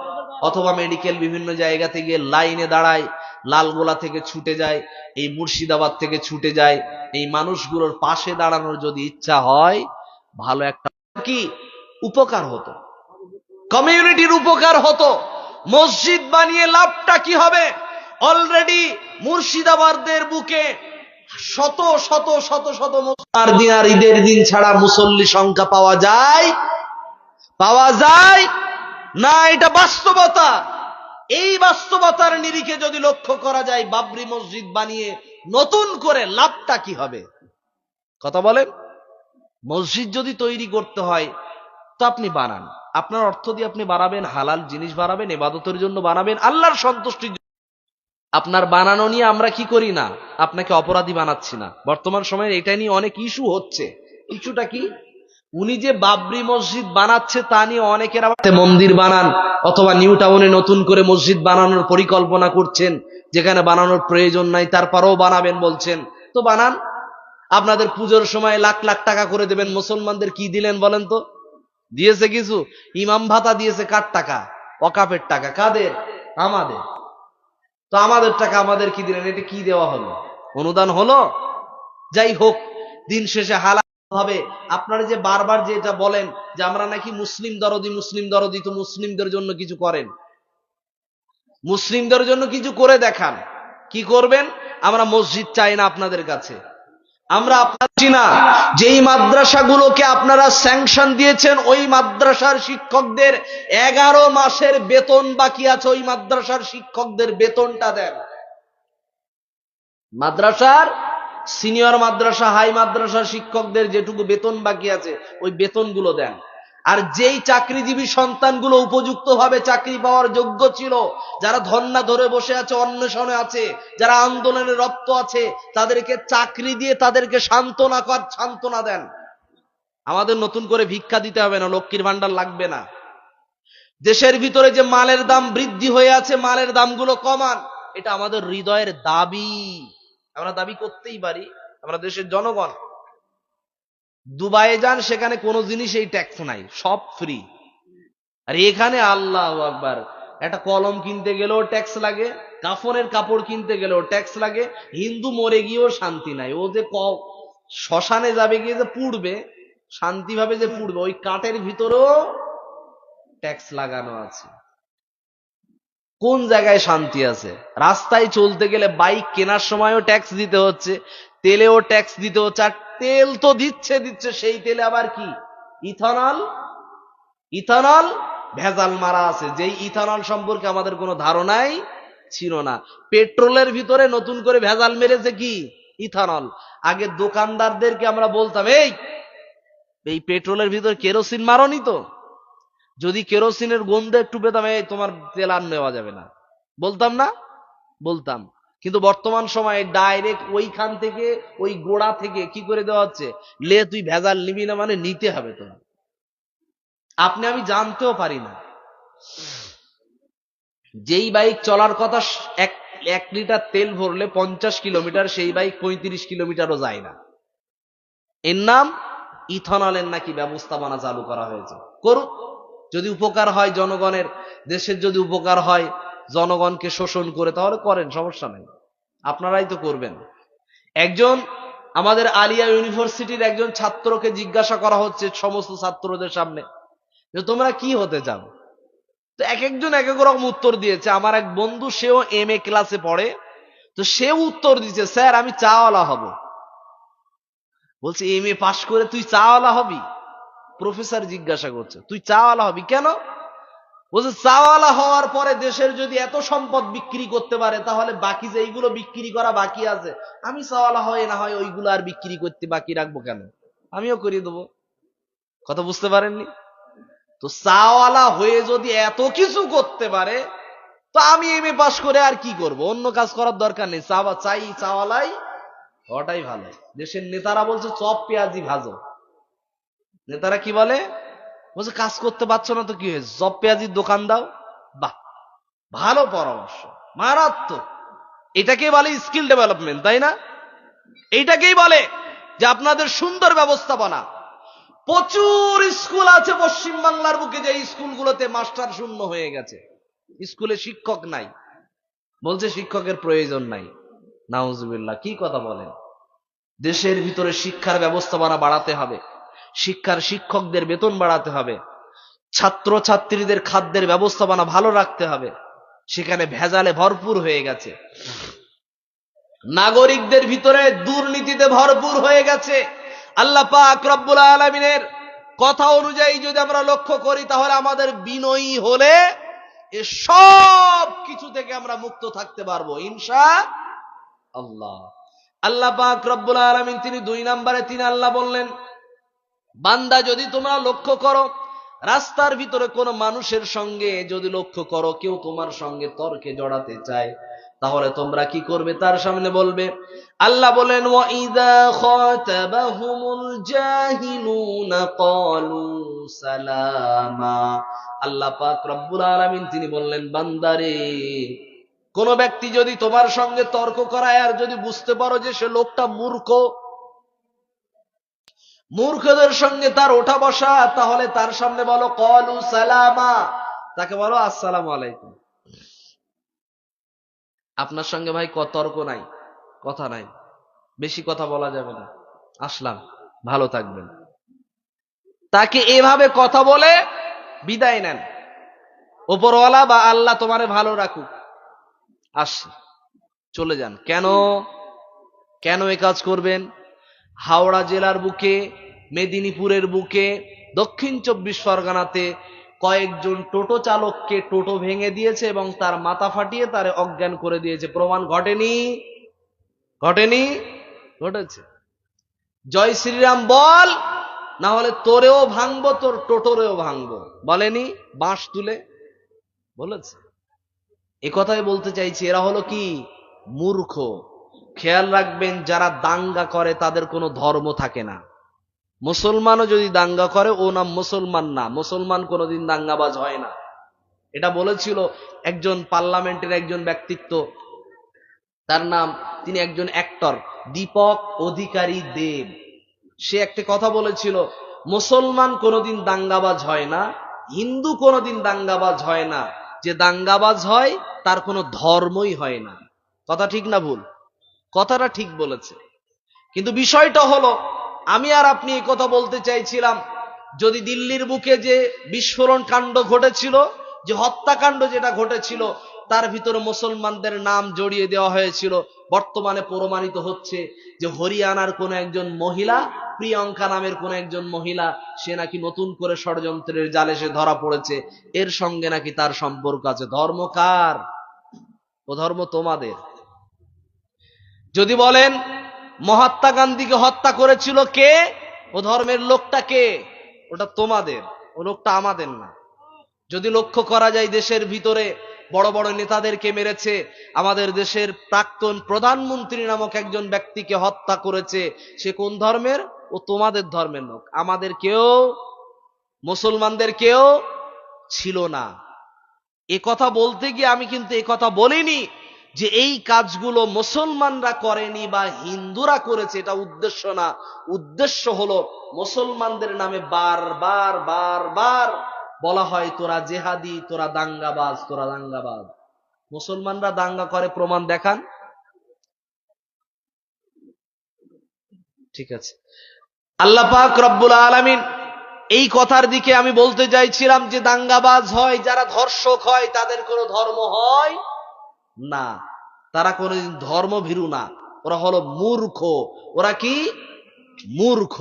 অথবা মেডিকেল বিভিন্ন জায়গাতে গিয়ে লাইনে দাঁড়ায়, লালগোলা থেকে ছুটে যায়, এই মুর্শিদাবাদ থেকে ছুটে যায়, এই মানুষগুলোর পাশে দাঁড়ানোর যদি ইচ্ছা হয়, ভালো একটা কি উপকার হতো, কমিউনিটির উপকার হতো। মসজিদ বানিয়ে লাভটা কি হবে? অলরেডি মুর্শিদাবাদের বুকে শত শত শত শত আর দিন আর ঈদের দিন ছাড়া মুসল্লি সংখ্যা পাওয়া যায় না, এটা বাস্তবতা। এই বাস্তবতার নিরিখে যদি লক্ষ্য করা যায়, বাবরি মসজিদ বানিয়ে নতুন করে লাভটা কি হবে? কথা বলেন। মসজিদ যদি তৈরি করতে হয় তো আপনি বানান, আপনার অর্থ দিয়ে আপনি বানাবেন, হালাল জিনিস বানাবেন, ইবাদতের জন্য বানাবেন, আল্লাহর সন্তুষ্টির জন্য। আপনার বানানো নিয়ে আমরা কি করি না, আপনাকে অপরাধী বানাচ্ছি না। বর্তমান সময়ে এটা নিয়ে অনেক ইস্যু হচ্ছে। ইস্যুটা কি? উনি যে বাবরি মসজিদ বানাচ্ছে তা নিয়ে অনেকের আবার মন্দির বানান, অথবা নিউ টাউনে নতুন করে মসজিদ বানানোর পরিকল্পনা করছেন, যেখানে বানানোর প্রয়োজন নাই, তারপরেও বানাবেন বলছেন, তো বানান। আপনাদের পুজোর সময় লাখ লাখ টাকা করে দেবেন, মুসলমানদের কি দিলেন বলেন তো? দিয়েছে কিছু? ইমাম ভাতা দিয়েছে, কার টাকা? ওয়াকাফের টাকা। কাদের? আমাদের। তো আমাদের টাকা আমাদের কি দিলেন? এটা কি দেওয়া হলো? অনুদান হলো? যাই হোক, দিন শেষে হালাল হবে। আপনারা যে বারবার যেটা বলেন যে আমরা নাকি মুসলিম দরদি, মুসলিম দরদি, তো মুসলিমদের জন্য কিছু করেন, মুসলিমদের জন্য কিছু করে দেখান। কি করবেন? আমরা মসজিদ চাই না আপনাদের কাছে, আমরা আপনার না যেই মাদ্রাসাগুলোকে আপনারা স্যাংশন দিয়েছেন, ওই মাদ্রাসার শিক্ষকদের 11 মাসের বেতন বাকি আছে, ওই মাদ্রাসার শিক্ষকদের বেতনটা দেন। মাদ্রাসার সিনিয়র মাদ্রাসা, হাই মাদ্রাসার শিক্ষকদের যেটুকু বেতন বাকি আছে, ওই বেতনগুলো দেন। আর যেই চাকরিজীবী সন্তানগুলো উপযুক্তভাবে চাকরি পাওয়ার যোগ্য ছিল, যারা ধর্ণা ধরে বসে আছে, অন্বেষণে আছে, যারা আন্দোলনে রপ্ত আছে, তাদেরকে চাকরি দিয়ে তাদেরকে সান্ত্বনা দেন। আমাদের নতুন করে ভিক্ষা দিতে হবে না, লক্ষ্মীর ভান্ডার লাগবে না। দেশের ভিতরে যে মালের দাম বৃদ্ধি হয়ে আছে, মালের দামগুলো কমান, এটা আমাদের হৃদয়ের দাবি। আমরা দাবি করতেই পারি, আমরা দেশের জনগণ। দুবাইয়ে যান, সেখানে কোনো জিনিসেই ট্যাক্স নাই, সব ফ্রি। আর এখানে আল্লাহু আকবার, একটা কলম কিনতে গেলেও ট্যাক্স লাগে, কাফনের কাপড় কিনতে গেলেও ট্যাক্স লাগে। হিন্দু মরে গিয়েও শান্তি নাই, ও যে শ্মশানে যাবে গিয়ে যে পুড়বে, শান্তিভাবে যে পুড়বে, ওই কাঠের ভিতরেও ট্যাক্স লাগানো আছে। কোন জায়গায় শান্তি আছে? রাস্তায় চলতে গেলে বাইক কেনার সময়ও ট্যাক্স দিতে হচ্ছে, তেলেও ট্যাক্স দিতে হচ্ছে। আর তেল তো দিচ্ছে, সেই তেলে আবার কি ইথানল ইথানল ভেজাল মারা আছে, যেই ইথানল সম্পর্কে আমাদের কোনো ধারণাই ছিল না। পেট্রোলের ভিতরে নতুন করে ভেজাল মেরেছে কি ইথানল। আগে দোকানদারদেরকে আমরা বলতাম, এই পেট্রোলের ভিতরে কেরোসিন মারোনি তো? যদি কেরোসিনের গন্ধ একটু পেতাম, এই তোমার তেল আর নেওয়া যাবে না, বলতাম না? বলতাম। কিন্তু বর্তমান সময়ে ডাইরেক্ট ওইখান থেকে, ওই গোড়া থেকে কি করে দেওয়া হচ্ছে, তুই ভেজাল নিবি না মানে নিতে হবে তো। আপনি আমি জানতেও পারি না। যেই বাইক চলার কথা 1 লিটার তেল ভরলে 50 কিলোমিটার, সেই বাইক 35 কিলোমিটারও যায় না। এর নাম ইথানলের নাকি ব্যবস্থাপনা চালু করা হয়েছে। করুক, যদি উপকার হয় জনগণের, দেশের যদি উপকার হয়, জনগণকে শোষণ করে, তাহলে করেন, সমস্যা নাই, আপনারাই তো করবেন। একজন আমাদের আলিয়া ইউনিভার্সিটির একজন ছাত্রকে জিজ্ঞাসা করা হচ্ছে সমস্ত ছাত্রদের সামনে যে তোমরা কি হতে চাও? তো এক একজন এক এক রকম উত্তর দিয়েছে। আমার এক বন্ধু, সেও MA ক্লাসে পড়ে, তো সেও উত্তর দিয়েছে, স্যার আমি চাওয়ালা হব। বলছে MA পাশ করে তুই চাওয়ালা হবি? প্রফেসর জিজ্ঞাসা করছে, তুই চাওয়ালা হবি কেন? বলছে চাওয়ালা হওয়ার পরে দেশের যদি এত সম্পদ বিক্রি করতে পারে, তাহলে বাকি যে এইগুলো বিক্রি করা বাকি আছে, আমি চাওয়ালা হয় না হয় ওইগুলো আর বিক্রি করতে বাকি রাখবো কেন, আমিও করিয়ে দেবো। কথা বুঝতে পারেননি? তো চাওয়ালা হয়ে যদি এত কিছু করতে পারে, তো আমি MA পাস করে আর কি করব? অন্য কাজ করার দরকার নেই, চাওয়ালাই হওয়াটাই ভালো। দেশের নেতারা বলছে চপ পেঁয়াজি ভাজো। নেতারা কি বলে? বলছে কাজ করতে পারছো না তো কি হয়েছে, চপ পেঁয়াজির দোকান দাও। বাহ, ভালো পরামর্শ, মারাত্মক। এটাকেই বলে স্কিল ডেভেলপমেন্ট, তাই না? এইটাকেই বলে যে আপনাদের সুন্দর ব্যবস্থাপনা। প্রচুর স্কুল আছে পশ্চিম বাংলার বুকে, যে স্কুলগুলোতে মাস্টার শূন্য হয়ে গেছে, স্কুলে শিক্ষক নাই, বলছে শিক্ষকের প্রয়োজন নাই। নাউজুবিল্লাহ, কি কথা বলেন? দেশের ভিতরে শিক্ষার ব্যবস্থাপনা বাড়াতে হবে, শিক্ষকদের বেতন বাড়াতে হবে, ছাত্র ছাত্রীদের খাদ্যের ব্যবস্থাপনা ভালো রাখতে হবে। সেখানে ভেজালে ভরপুর হয়ে গেছে, নাগরিকদের ভিতরে দুর্নীতিতে ভরপুর হয়ে গেছে। আল্লাহ পাক রব্বুল আলামিনের কথা অনুযায়ী যদি আমরা লক্ষ্য করি, তাহলে আমাদের বিনয়ী হলে এ সব কিছু থেকে আমরা মুক্ত থাকতে পারবো ইনশাআল্লাহ। আল্লাহ পাক রব্বুল আলামিন তিনি 2 নম্বরে আল্লাহ বললেন, বান্দা যদি তোমরা লক্ষ্য করো, রাস্তার ভিতরে কোন মানুষের সঙ্গে যদি লক্ষ্য করো কেউ তোমার সঙ্গে তর্কে জড়াতে চায়, তাহলে তোমরা কি করবে? তার সামনে বলবে। আল্লাহ বলেন, ওয়াইদা খাতাবাহুমুল জাহিলুনা ক্বালু সালামা। আল্লাহ পাক রব্বুল আলামিন তিনি বললেন, বান্দারে, কোন ব্যক্তি যদি তোমার সঙ্গে তর্ক করায় আর যদি বুঝতে পারো যে সে লোকটা মূর্খদের সঙ্গে তার ওঠা বসা, তাহলে তার সামনে বলো ক্বালু সালামা, তাকে বলো আসসালামু আলাইকুম। আপনার সঙ্গে ভাই তর্ক নাই, কথা নাই, বেশি কথা বলা যাবে না, আসলাম, ভালো থাকবেন। তাকে এভাবে কথা বলে বিদায় নেন। উপরওয়ালা বা আল্লাহ তোমারে ভালো রাখুক, আসি, চলে যান। কেন এ কাজ করবেন? হাওড়া জেলার বুকে, মেদিনীপুরের বুকে, দক্ষিণ 24 পরগনাতে কয়েকজন টোটো চালককে টোটো ভেঙে দিয়েছে এবং তার মাথা ফাটিয়ে তারে অজ্ঞান করে দিয়েছে। প্রমাণ ঘটেনি? ঘটেছে। জয় শ্রীরাম বল, না হলে তোরেও ভাঙবো, তোর টোটোরেও ভাঙবো, বলেনি? বাঁশ তুলে বলেছে। এ কথাই বলতে চাইছি, এরা হলো কি? মূর্খ। খেয়াল রাখবেন, যারা দাঙ্গা করে তাদের কোনো ধর্ম থাকে না। মুসলমানও যদি দাঙ্গা করে, ও নাম মুসলমান না, মুসলমান কোনোদিন দাঙ্গাবাজ হয় না। এটা বলেছিল একজন পার্লামেন্টের একজন ব্যক্তিত্ব, তার নাম, তিনি একজন অ্যাক্টর, দীপক অধিকারী দেব। সে একটা কথা বলেছিল, মুসলমান কোনোদিন দাঙ্গাবাজ হয় না, হিন্দু কোনোদিন দাঙ্গাবাজ হয় না, যে দাঙ্গাবাজ হয় তার কোনো ধর্মই হয় না। কথা ঠিক না ভুল? কথাটা ঠিক বলেছে। কিন্তু বিষয়টা হলো, আমি আর আপনি এই কথা বলতে চাইছিলাম, যদি দিল্লির বুকে যে বিস্ফোরণ কাণ্ড ঘটেছিল, যে হত্যাকাণ্ড যেটা ঘটেছিল, তার ভিতরে মুসলমানদের নাম জড়িয়ে দেওয়া হয়েছিল। বর্তমানে প্রমাণিত হচ্ছে যে হরিয়ানার কোন একজন মহিলা, প্রিয়ঙ্কা নামের কোন একজন মহিলা, সে নাকি নতুন করে ষড়যন্ত্রের জালে সে ধরা পড়েছে, এর সঙ্গে নাকি তার সম্পর্ক আছে। ধর্ম কার? ও ধর্ম তোমাদের। যদি বলেন মহাত্মা গান্ধীকে হত্যা করেছিল কে, ও ধর্মের লোকটা কে, ওটা তোমাদের, ও লোকটা আমাদের না। যদি লক্ষ্য করা যায় দেশের ভিতরে বড় বড় নেতাদেরকে মেরেছে, আমাদের দেশের প্রাক্তন প্রধানমন্ত্রী নামক একজন ব্যক্তিকে হত্যা করেছে, সে কোন ধর্মের? ও তোমাদের ধর্মের লোক। আমাদের কেউ, মুসলমানদের কেউ ছিল না। এ কথা বলতে গিয়ে আমি কিন্তু এ কথা বলিনি যে এই কাজগুলো মুসলমানরা করেনি বা হিন্দুরা করেছে, এটা উদ্দেশ্য না। উদ্দেশ্য হলো মুসলমানদের নামে বারবার বারবার বলা হয় তোরা জেহাদি, তোরা দাঙ্গাবাজ, তোরা দাঙ্গাবাজ। মুসলমানরা দাঙ্গা করে প্রমাণ দেখান। ঠিক আছে, আল্লাহ পাক রব্বুল আলামিন এই কথার দিকে আমি বলতে চাইছিলাম যে দাঙ্গাবাজ হয় যারা, ধর্ষক হয়, তাদের কোনো ধর্ম হয় না, তারা কোনদিন ধর্মভীরু না, ওরা হলো মূর্খ। ওরা কি? মূর্খ।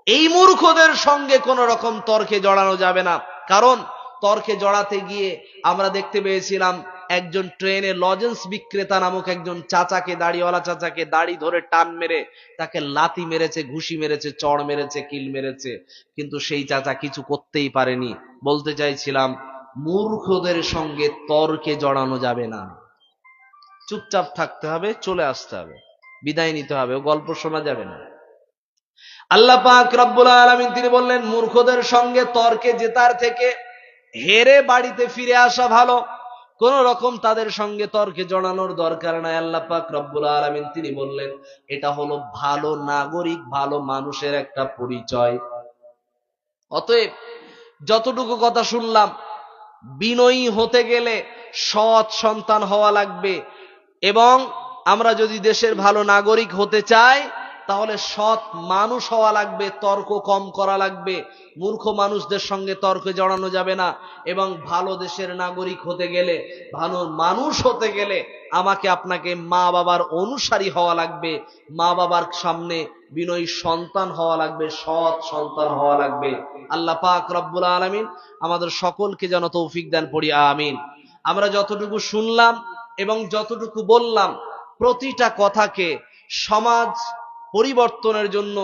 এই মূর্খদের সঙ্গে কোন রকম তর্কে জড়ানো যাবে না। কারণ তর্কে জড়াতে গিয়ে আমরা দেখতে পেয়েছিলাম একজন ট্রেনে লজেন্স বিক্রেতা নামক একজন চাচাকে, দাড়িওয়ালা চাচাকে দাড়ি ধরে টান মেরে তাকে লাথি মেরেছে, ঘুষি মেরেছে, চড় মেরেছে, কিল মেরেছে, কিন্তু সেই চাচা কিছু করতেই পারেনি। বলতে চাইছিলাম মূর্খদের সঙ্গে তর্কে জড়ানো যাবে না, চুপচাপ থাকতে হবে, চলে আসতে হবে, বিদায় নিতে হবে, ও গল্প শোনা যাবে না। আল্লাহ পাক রব্বুল আলামিন তিনি বললেন মূর্খদের সঙ্গে তর্কে জেতার থেকে হেরে বাড়িতে ফিরে আসা ভালো। কোন রকম তাদের সঙ্গে তর্কে জড়ানোর দরকার নাই। আল্লাহ পাক রব্বুল আলামিন তিনি বললেন এটা হলো ভালো নাগরিক, ভালো মানুষের একটা পরিচয়। অতএব যতটুকু কথা শুনলাম, বিনয়ী হতে গেলে সৎ সন্তান হওয়া লাগবে, এবং আমরা যদি দেশের ভালো নাগরিক হতে চাই তাহলে সৎ মানুষ হওয়া লাগবে, তর্ক কম করা লাগবে, মূর্খ মানুষদের সঙ্গে তর্কে জড়ানো যাবে না। এবং ভালো দেশের নাগরিক হতে গেলে, ভালো মানুষ হতে গেলে আমাকে আপনাকে মা বাবার অনুসারী হওয়া লাগবে, মা বাবার সামনে বিনয়ী সন্তান হওয়া লাগবে, সৎ সন্তান হওয়া লাগবে। আল্লাহ পাক রব্বুল আলামিন আমাদের সকলকে যেন তৌফিক দেন, পড়ি আমিন। আমরা যতটুকু শুনলাম এবং যতটুকু বললাম, প্রতিটা কথাকে সমাজ পরিবর্তনের জন্য,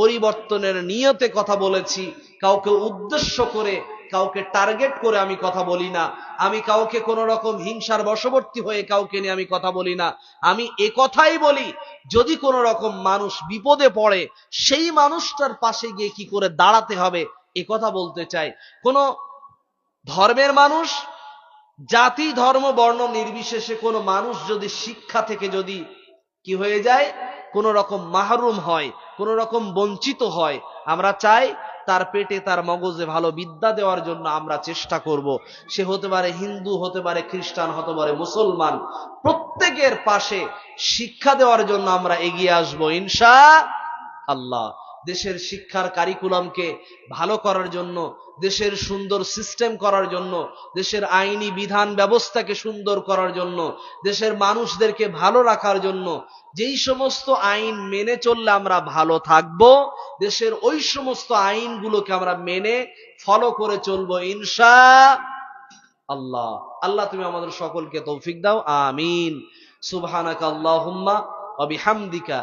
পরিবর্তনের নিয়তে কথা বলেছি। কাউকে উদ্দেশ্য করে, কাউকে টার্গেট করে আমি কথা বলি না। আমি কাউকে কোন রকম হিংসার বশবর্তী হয়ে কাউকে নিয়ে আমি কথা বলি না। আমি এ কথাই বলি, যদি কোন রকম মানুষ বিপদে পড়ে, সেই মানুষটার পাশে গিয়ে কি করে দাঁড়াতে হবে, এ কথা বলতে চাই। কোন ধর্মের মানুষ, জাতি, ধর্ম, বর্ণ নির্বিশেষে কোন মানুষ যদি শিক্ষা থেকে যদি কি হয়ে যায়, কোন রকম মাহরুম হয়, কোন রকম বঞ্চিত হয়, আমরা চাই তার পেটে, তার মগজে ভালো বিদ্যা দেওয়ার জন্য আমরা চেষ্টা করব। সে হতে পারে হিন্দু, হতে পারে খ্রিস্টান, হতে পারে মুসলমান, প্রত্যেকের পাশে শিক্ষা দেওয়ার জন্য আমরা এগিয়ে আসবো ইনশাআল্লাহ। দেশের শিক্ষার কারিকুলামকে ভালো করার জন্য, দেশের সুন্দর সিস্টেম করার জন্য, দেশের আইনি বিধান ব্যবস্থাকে সুন্দর করার জন্য, দেশের মানুষদেরকে ভালো রাখার জন্য, যেই সমস্ত আইন মেনে চললে আমরা ভালো থাকব, দেশের ওই সমস্ত আইনগুলোকে আমরা মেনে ফলো করে চলবো ইনশাআল্লাহ। আল্লাহ তুমি আমাদের সকলকে তৌফিক দাও, আমিন। সুবহানাকা আল্লাহুম্মা ওয়া বিহামদিকা